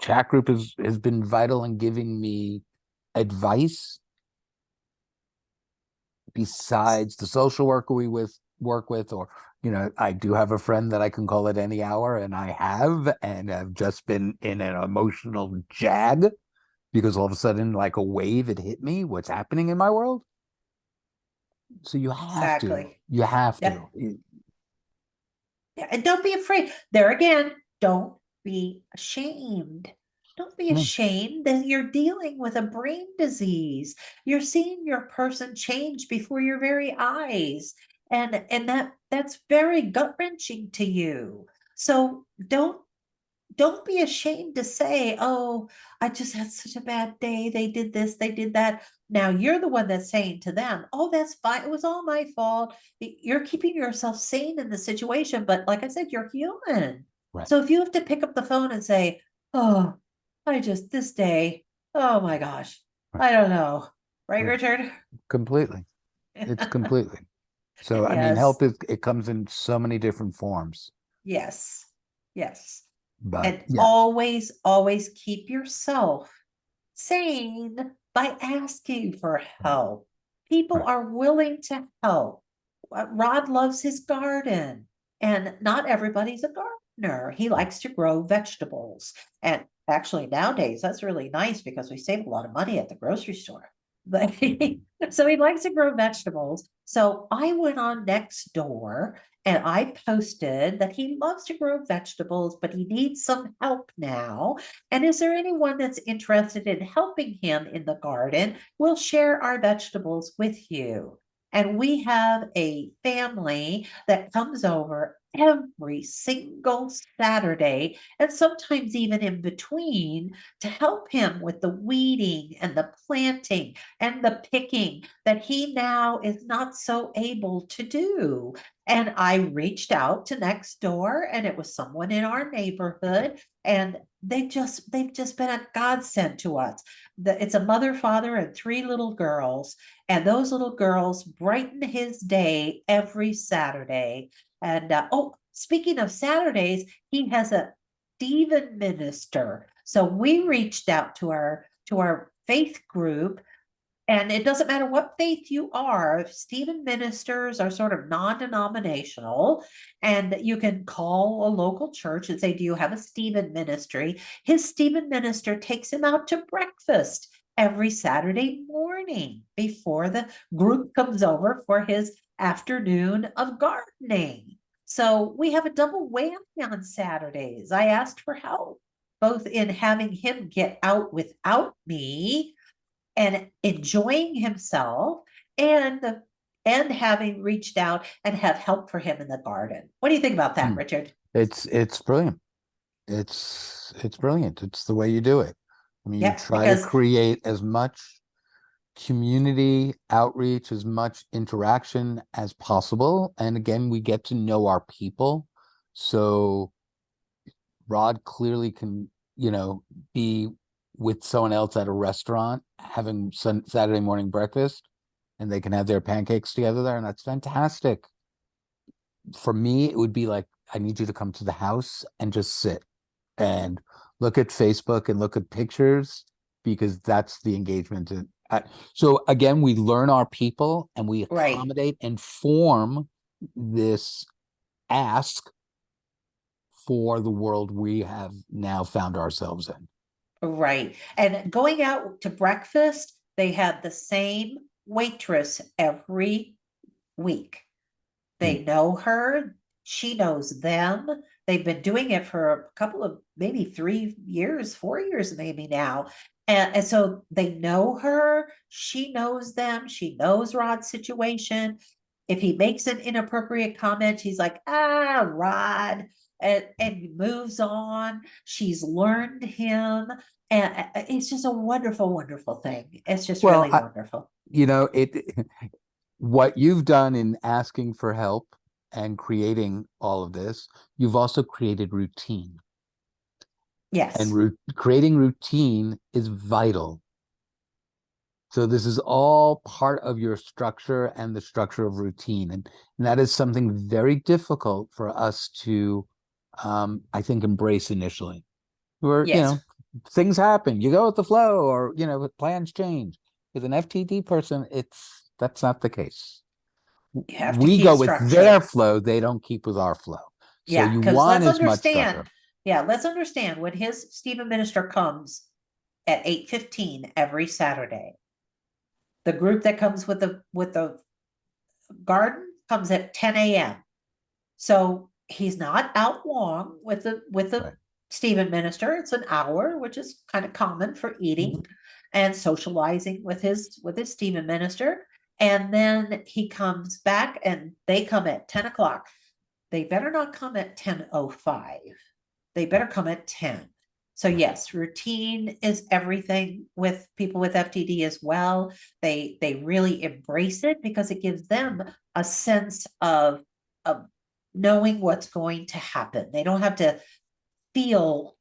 [SPEAKER 2] chat group has been vital in giving me advice besides the social worker we work with, or I do have a friend that I can call at any hour, and I have just been in an emotional jag because all of a sudden, like a wave, it hit me. What's happening in my world? So
[SPEAKER 1] Exactly.
[SPEAKER 2] you have
[SPEAKER 1] Yeah.
[SPEAKER 2] to.
[SPEAKER 1] Yeah, and don't be afraid. There again, don't be ashamed. Don't be
[SPEAKER 2] Mm,
[SPEAKER 1] ashamed that you're dealing with a brain disease. You're seeing your person change before your very eyes. And that's very gut-wrenching to you. So don't be ashamed to say, oh, I just had such a bad day. They did this, they did that. Now you're the one that's saying to them, oh, that's fine. It was all my fault. You're keeping yourself sane in the situation. But like I said, you're human.
[SPEAKER 2] right,
[SPEAKER 1] So if you have to pick up the phone and say, oh, this day, oh my gosh,
[SPEAKER 2] right,
[SPEAKER 1] I don't know. Right,
[SPEAKER 2] right.
[SPEAKER 1] Richard?
[SPEAKER 2] Completely. It's completely. So, I mean,
[SPEAKER 1] Yes,
[SPEAKER 2] help is, it comes in so many different forms,
[SPEAKER 1] yes, yes.
[SPEAKER 2] but
[SPEAKER 1] And
[SPEAKER 2] yes,
[SPEAKER 1] always keep yourself sane by asking for
[SPEAKER 2] right,
[SPEAKER 1] help. People
[SPEAKER 2] right,
[SPEAKER 1] are willing to help. Rod loves his garden, and not everybody's a gardener. He
[SPEAKER 2] right.
[SPEAKER 1] likes to grow vegetables. And actually, nowadays, that's really nice because we save a lot of money at the grocery store. But so he likes to grow vegetables. So I went on next door and I posted that he loves to grow vegetables, but he needs some help now. And is there anyone that's interested in helping him in the garden? We'll share our vegetables with you. And we have a family that comes over every single Saturday, and sometimes even in between, to help him with the weeding and the planting and the picking that he now is not so able to do. And I reached out to next door, and it was someone in our neighborhood, and they've just been a godsend to us. It's a mother, father, and three little girls, and those little girls brighten his day every Saturday. And oh, speaking of Saturdays, he has a Stephen minister. So we reached out to our faith group, and it doesn't matter what faith you are, Stephen ministers are sort of non-denominational, and you can call a local church and say, do you have a Stephen ministry? His Stephen minister takes him out to breakfast every Saturday morning before the group comes over for his afternoon of gardening. So we have a double whammy on Saturdays. I asked for help, both in having him get out without me and enjoying himself, and and having reached out and have help for him in the garden. What do you think about that,
[SPEAKER 2] Hmm.
[SPEAKER 1] Richard?
[SPEAKER 2] It's brilliant. It's brilliant. It's the way you do it. I mean, you
[SPEAKER 1] Yeah,
[SPEAKER 2] try to
[SPEAKER 1] because
[SPEAKER 2] create as much community outreach, as much interaction as possible. And again, we get to know our people. So Rod clearly can, be with someone else at a restaurant having Saturday morning breakfast, and they can have their pancakes together there, and that's fantastic. For me, it would be like, I need you to come to the house and just sit and look at Facebook and look at pictures, because that's the engagement. So again, we learn our people and we
[SPEAKER 1] right,
[SPEAKER 2] accommodate and form this ask for the world we have now found ourselves in.
[SPEAKER 1] right. And going out to breakfast, they had the same waitress every week.
[SPEAKER 2] Hmm.
[SPEAKER 1] They know her, she knows them. They've been doing it for a couple of maybe 3 years, 4 years maybe now. And so they know her, she knows them, she knows Rod's situation. If he makes an inappropriate comment, he's like, ah, Rod, and he moves on. She's learned him. And it's just a wonderful, wonderful thing. It's just
[SPEAKER 2] Well,
[SPEAKER 1] really wonderful.
[SPEAKER 2] it what you've done in asking for help and creating all of this, you've also created routine. And
[SPEAKER 1] Yes,
[SPEAKER 2] creating routine is vital. So this is all part of your structure and the structure of routine. And that is something very difficult for us to, I think, embrace initially. Where,
[SPEAKER 1] yes.
[SPEAKER 2] things happen, you go with the flow, or, plans change. With an FTD person, that's not the case.
[SPEAKER 1] You have to
[SPEAKER 2] We
[SPEAKER 1] keep
[SPEAKER 2] go with their
[SPEAKER 1] structure.
[SPEAKER 2] flow, they don't keep with our flow. So
[SPEAKER 1] Yeah,
[SPEAKER 2] you
[SPEAKER 1] because
[SPEAKER 2] want as much structure.
[SPEAKER 1] let's understand when his Stephen minister comes, at 8:15 every Saturday. The group that comes with the garden comes at 10 a.m. So he's not out long with the
[SPEAKER 2] Right.
[SPEAKER 1] Stephen minister. It's an hour, which is kind of common for eating and socializing with his Stephen minister. And then he comes back and they come at 10 o'clock. They better not come at 10:05. They better come at 10. So yes, routine is everything with people with FTD as well. They really embrace it because it gives them a sense of knowing what's going to happen. They don't have to feel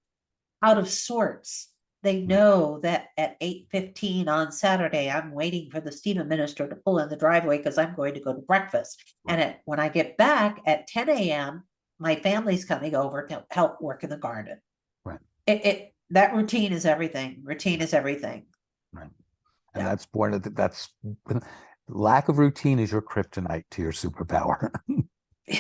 [SPEAKER 1] out of sorts. They know that at 8:15 on Saturday, I'm waiting for the Stephen minister to pull in the driveway because I'm going to go to breakfast. And when I get back at 10 a.m., my family's coming over to help work in the garden.
[SPEAKER 2] Right.
[SPEAKER 1] That routine is everything. Routine is everything.
[SPEAKER 2] Right. And that's one of that's lack of routine is your kryptonite to your superpower.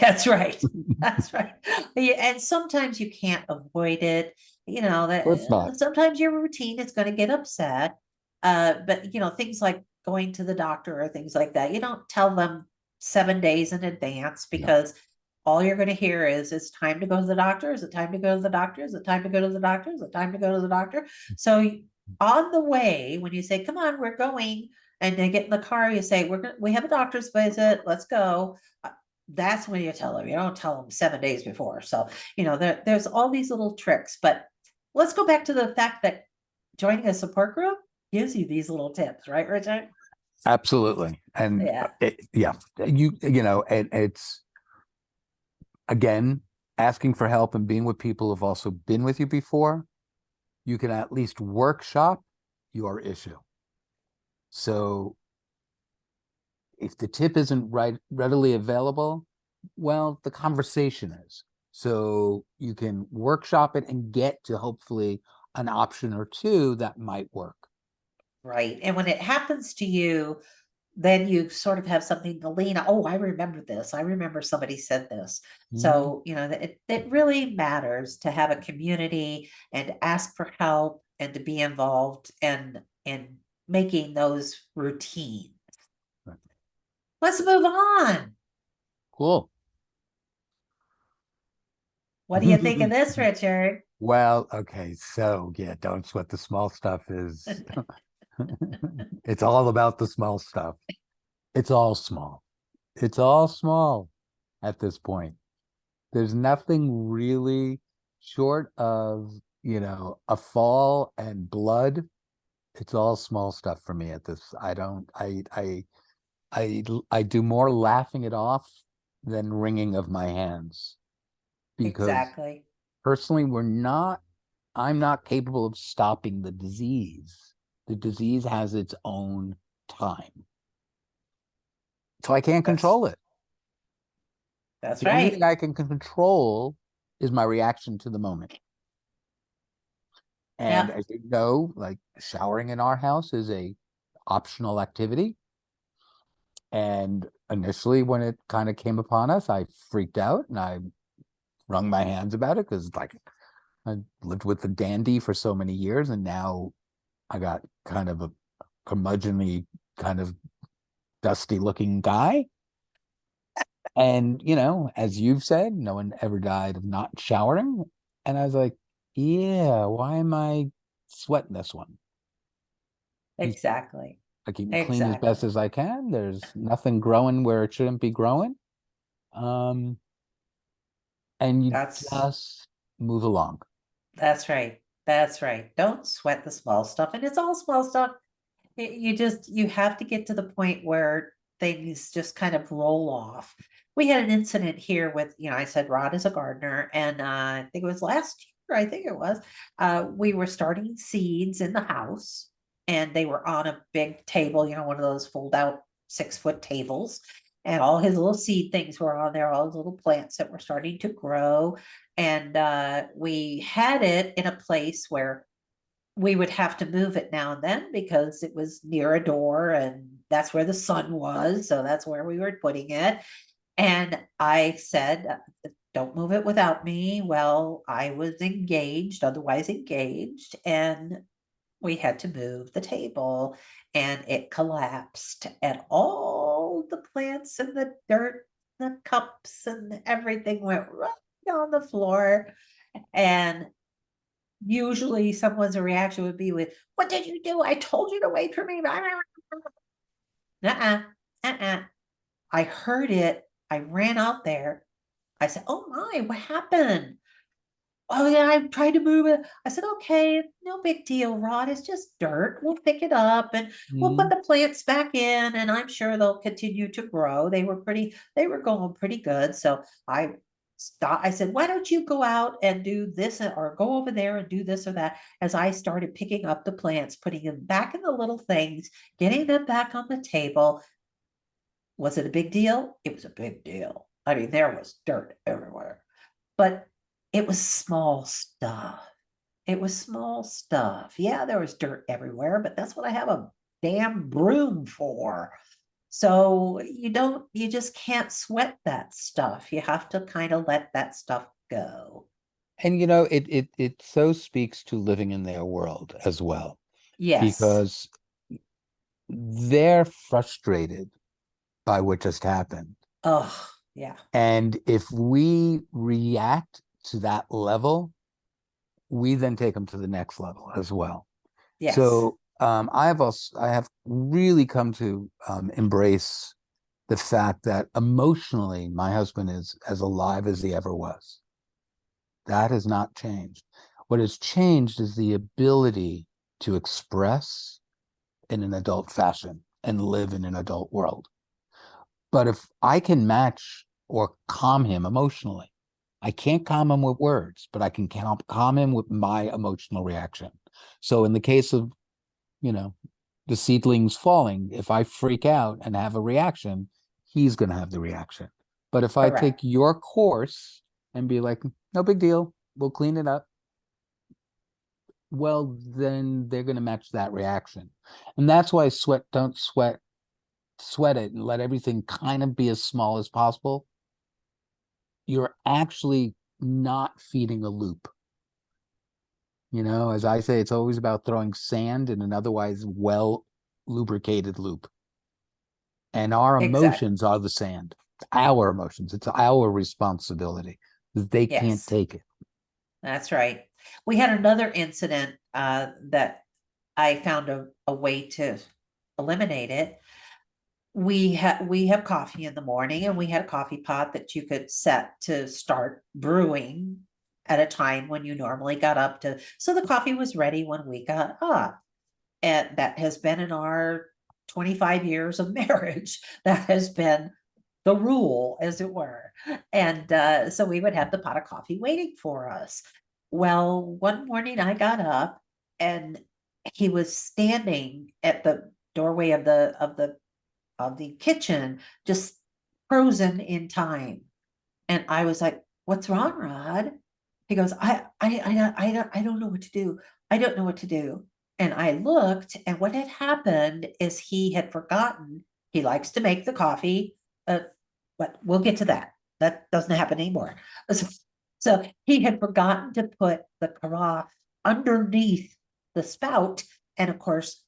[SPEAKER 1] That's right. That's right. Yeah, and sometimes you can't avoid it.
[SPEAKER 2] Of course not.
[SPEAKER 1] Sometimes your routine is going to get upset. But things like going to the doctor or things like that, you don't tell them 7 days in advance because all you're going to hear is it's time to go to the doctor. Is it time to go to the doctor? Is it time to go to the doctor? Is it time to go to the doctor? So on the way, when you say, come on, we're going, and they get in the car, you say, we have a doctor's visit, let's go. That's when you tell them. You don't tell them 7 days before. So, there's all these little tricks, but let's go back to the fact that joining a support group gives you these little tips, right, Richard?
[SPEAKER 2] Absolutely. And it's again, asking for help and being with people who've also been with you before. You can at least workshop your issue. So if the tip isn't readily available, well, the conversation is. So you can workshop it and get to hopefully an option or two that might work.
[SPEAKER 1] Right. And when it happens to you, then you sort of have something to lean on. Oh, I remember this. I remember somebody said this. So, it really matters to have a community and ask for help and to be involved and making those routines.
[SPEAKER 2] Right.
[SPEAKER 1] Let's move on.
[SPEAKER 2] Cool.
[SPEAKER 1] What do you think of this, Richard?
[SPEAKER 2] Well, okay, so yeah, don't sweat the small stuff is it's all about the small stuff. It's all small. It's all small at this point. There's nothing really short of, a fall and blood. It's all small stuff for me at this. I do more laughing it off than wringing of my hands because
[SPEAKER 1] Exactly.
[SPEAKER 2] personally, I'm not capable of stopping the disease. The disease has its own time. So I can't control it.
[SPEAKER 1] That's
[SPEAKER 2] The only thing
[SPEAKER 1] right.
[SPEAKER 2] I can control is my reaction to the moment. And
[SPEAKER 1] Yeah,
[SPEAKER 2] as you know, like showering in our house is a optional activity. And initially when it kind of came upon us, I freaked out and I wrung my hands about it because like I lived with the dandy for so many years and now I got kind of a curmudgeonly kind of dusty looking guy. And, as you've said, no one ever died of not showering. And I was like, yeah, why am I sweating this one?
[SPEAKER 1] exactly.
[SPEAKER 2] I keep it clean as best
[SPEAKER 1] Exactly.
[SPEAKER 2] as I can. There's nothing growing where it shouldn't be growing. And you
[SPEAKER 1] That's
[SPEAKER 2] just move along.
[SPEAKER 1] that's right. That's right. Don't sweat the small stuff. And it's all small stuff. You have to get to the point where things just kind of roll off. We had an incident here with, I said Rod is a gardener, and I think it was last year, I think it was. We were starting seeds in the house, and they were on a big table, one of those fold out 6-foot tables. And all his little seed things were on there, all his little plants that were starting to grow. And we had it in a place where we would have to move it now and then because it was near a door and that's where the sun was. So that's where we were putting it. And I said, don't move it without me. Well, I was engaged, otherwise engaged. And we had to move the table and it collapsed and all the plants and the dirt, the cups and everything went right on the floor. And usually someone's reaction would be with, "What did you do? I told you to wait for me." Uh-uh, uh-uh. I heard it. I ran out there. I said, "Oh my, what happened?" "Oh yeah, I tried to move it." I said, "Okay, no big deal, Rod. It's just dirt. We'll pick it up and we'll put
[SPEAKER 2] Mhm.
[SPEAKER 1] the plants back in, and I'm sure they'll continue to grow." They were going pretty good. So I stopped. I said, "Why don't you go out and do this or go over there and do this or that?" As I started picking up the plants, putting them back in the little things, getting them back on the table. Was it a big deal? It was a big deal. I mean, there was dirt everywhere, but it was small stuff. It was small stuff. Yeah, there was dirt everywhere, but that's what I have a damn broom for. So you just can't sweat that stuff. You have to kind of let that stuff go.
[SPEAKER 2] And it so speaks to living in their world as well,
[SPEAKER 1] Yes.
[SPEAKER 2] because they're frustrated by what just happened.
[SPEAKER 1] Oh, yeah.
[SPEAKER 2] And if we react to that level, we then take them to the next level as well.
[SPEAKER 1] Yes.
[SPEAKER 2] So I have really come to embrace the fact that emotionally my husband is as alive as he ever was. That has not changed. What has changed is the ability to express in an adult fashion and live in an adult world. But if I can match or calm him emotionally, I can't calm him with words, but I can calm him with my emotional reaction. So in the case of, you know, the seedlings falling, if I freak out and have a reaction, he's going to have the reaction. But if I take
[SPEAKER 1] Correct.
[SPEAKER 2] your course and be like, no big deal, we'll clean it up, well, then they're going to match that reaction. And that's why don't sweat it and let everything kind of be as small as possible. You're actually not feeding a loop. As I say, it's always about throwing sand in an otherwise well lubricated loop. And our
[SPEAKER 1] Exactly.
[SPEAKER 2] emotions are the sand. It's our emotions. It's our responsibility. They can't
[SPEAKER 1] Yes.
[SPEAKER 2] take it.
[SPEAKER 1] That's right. We had another incident that I found a way to eliminate it. We have coffee in the morning, and we had a coffee pot that you could set to start brewing at a time when you normally got up to. So the coffee was ready when we got up. And that has been in our 25 years of marriage. That has been the rule, as it were. And so we would have the pot of coffee waiting for us. Well, one morning I got up and he was standing at the doorway of the kitchen, just frozen in time. And I was like, "What's wrong, Rod?" He goes, I don't know what to do. I don't know what to do." And I looked, and what had happened is he had forgotten. He likes to make the coffee, uh, but we'll get to that. That doesn't happen anymore. So, so he had forgotten to put the carafe underneath the spout. And of course,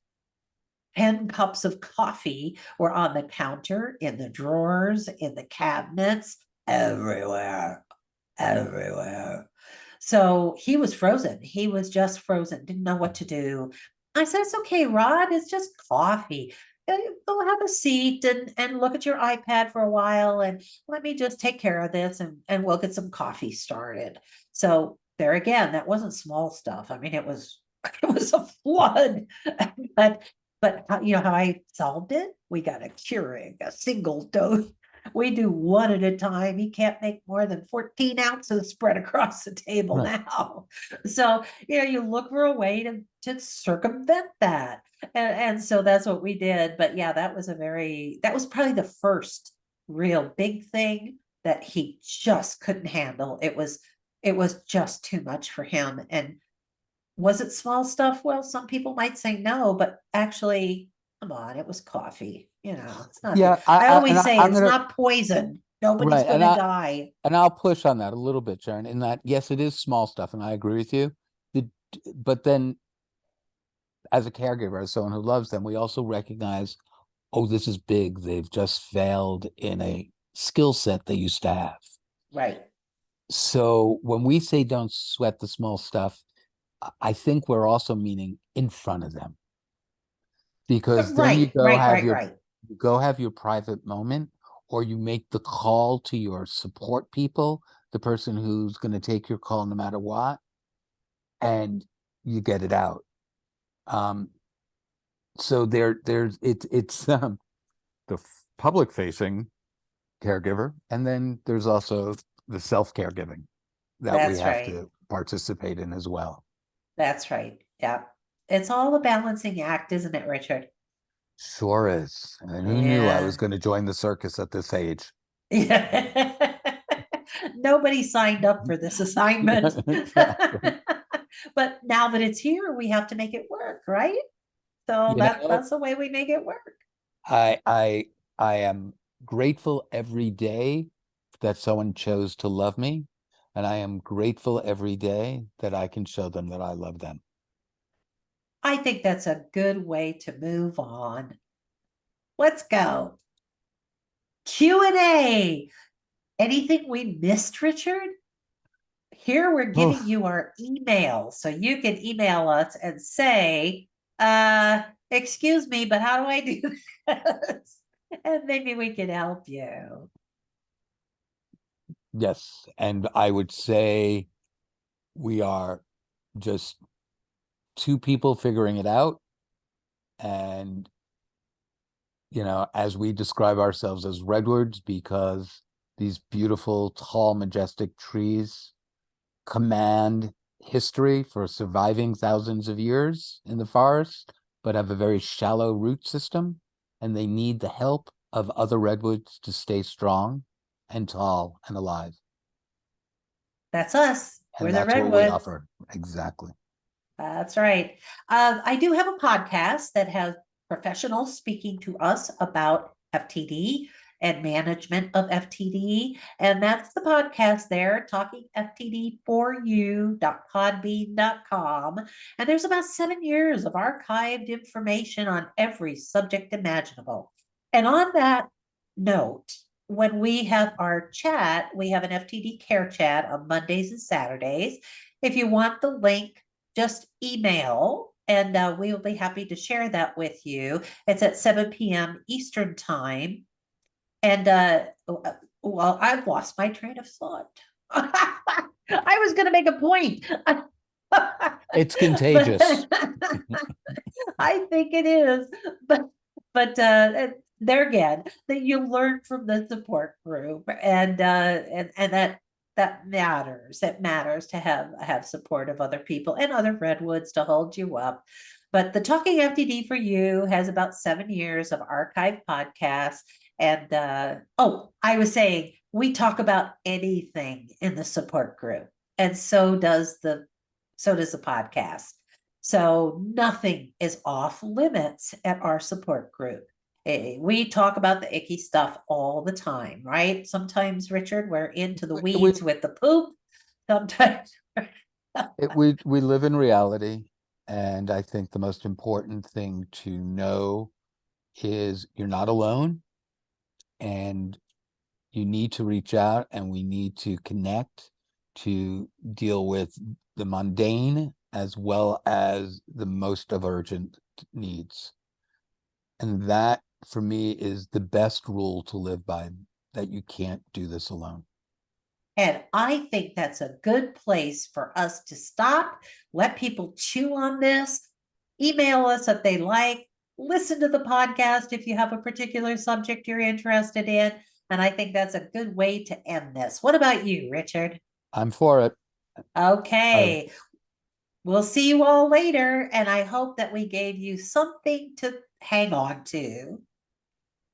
[SPEAKER 1] 10 cups of coffee were on the counter, in the drawers, in the cabinets, everywhere, everywhere. So he was frozen. He was just frozen, didn't know what to do. I said, "It's okay, Rod. It's just coffee. Go have a seat and look at your iPad for a while, and let me just take care of this, and we'll get some coffee started." So there again, that wasn't small stuff. I mean, it was it was a flood. But you know how I solved it? We got a Keurig, a single dose. We do one at a time. You can't make more than 14 ounces spread across the table
[SPEAKER 2] Right.
[SPEAKER 1] now. So, you look for a way to circumvent that. And so that's what we did. But yeah, that was probably the first real big thing that he just couldn't handle. It was just too much for him. And was it small stuff? Well, some people might say no, but actually, come on, it was coffee. It's not
[SPEAKER 2] Yeah,
[SPEAKER 1] I always say
[SPEAKER 2] I'm
[SPEAKER 1] it's
[SPEAKER 2] gonna
[SPEAKER 1] not poison. Nobody's
[SPEAKER 2] right,
[SPEAKER 1] gonna die.
[SPEAKER 2] and I'll push on that a little bit, Sharon, in that yes, it is small stuff, and I agree with you. The, but then as a caregiver, as someone who loves them, we also recognize, oh, this is big. They've just failed in a skill set they used to have.
[SPEAKER 1] Right.
[SPEAKER 2] So when we say don't sweat the small stuff, I think we're also meaning in front of them, because then
[SPEAKER 1] Right, right, right, right.
[SPEAKER 2] you go have your private moment, or you make the call to your support people, the person who's going to take your call no matter what, and you get it out. So it's the public facing caregiver, and then there's also the self caregiving that we
[SPEAKER 1] That's
[SPEAKER 2] have
[SPEAKER 1] right.
[SPEAKER 2] to participate in as well.
[SPEAKER 1] That's right. Yeah. It's all a balancing act, isn't it, Richard?
[SPEAKER 2] Sure is. And who knew I was
[SPEAKER 1] Yeah.
[SPEAKER 2] going to join the circus at this age?
[SPEAKER 1] Yeah. Nobody signed up for this assignment.
[SPEAKER 2] Exactly.
[SPEAKER 1] But now that it's here, we have to make it work, right? So
[SPEAKER 2] You know,
[SPEAKER 1] that's the way we make it work.
[SPEAKER 2] I I I am grateful every day that someone chose to love me, and I am grateful every day that I can show them that I love them.
[SPEAKER 1] I think that's a good way to move on. Let's go. Q&A. Anything we missed, Richard? Here we're giving
[SPEAKER 2] Oof.
[SPEAKER 1] you our email, so you can email us and say, excuse me, but how do I do this? And maybe we can help you.
[SPEAKER 2] Yes, and I would say we are just two people figuring it out, and as we describe ourselves as redwoods, because these beautiful, tall, majestic trees command history for surviving thousands of years in the forest, but have a very shallow root system, and they need the help of other redwoods to stay strong and tall and alive.
[SPEAKER 1] That's us. We're
[SPEAKER 2] And
[SPEAKER 1] the
[SPEAKER 2] that's what we
[SPEAKER 1] Redwoods.
[SPEAKER 2] offer. Exactly.
[SPEAKER 1] That's right. I do have a podcast that has professionals speaking to us about FTD and management of FTD. And that's the podcast there, talking FTD for you.podbean.com. And there's about 7 years of archived information on every subject imaginable. And on that note, when we have our chat, we have an FTD care chat on Mondays and Saturdays. If you want the link, just email and we will be happy to share that with you. It's at 7 p.m. Eastern time. And well, I've lost my train of thought. I was going to make a point.
[SPEAKER 2] It's
[SPEAKER 1] But
[SPEAKER 2] contagious.
[SPEAKER 1] I think it is. But there again, that you learn from the support group, and that matters. It matters to have support of other people and other redwoods to hold you up. But the Talking FTD for You has about 7 years of archived podcasts. And oh, I was saying we talk about anything in the support group, and so does the podcast. So nothing is off limits at our support group. We talk about the icky stuff all the time, right? Sometimes, Richard, we're into the
[SPEAKER 2] We
[SPEAKER 1] weeds with the poop. Sometimes.
[SPEAKER 2] we live in reality, and I think the most important thing to know is you're not alone, and you need to reach out, and we need to connect to deal with the mundane as well as the most of urgent needs. And that, for me, is the best rule to live by, that you can't do this alone.
[SPEAKER 1] And I think that's a good place for us to stop, let people chew on this, email us if they like, listen to the podcast if you have a particular subject you're interested in. And I think that's a good way to end this. What about you, Richard?
[SPEAKER 2] I'm for it. I
[SPEAKER 1] Okay. We'll see you all later. And I hope that we gave you something to hang on to.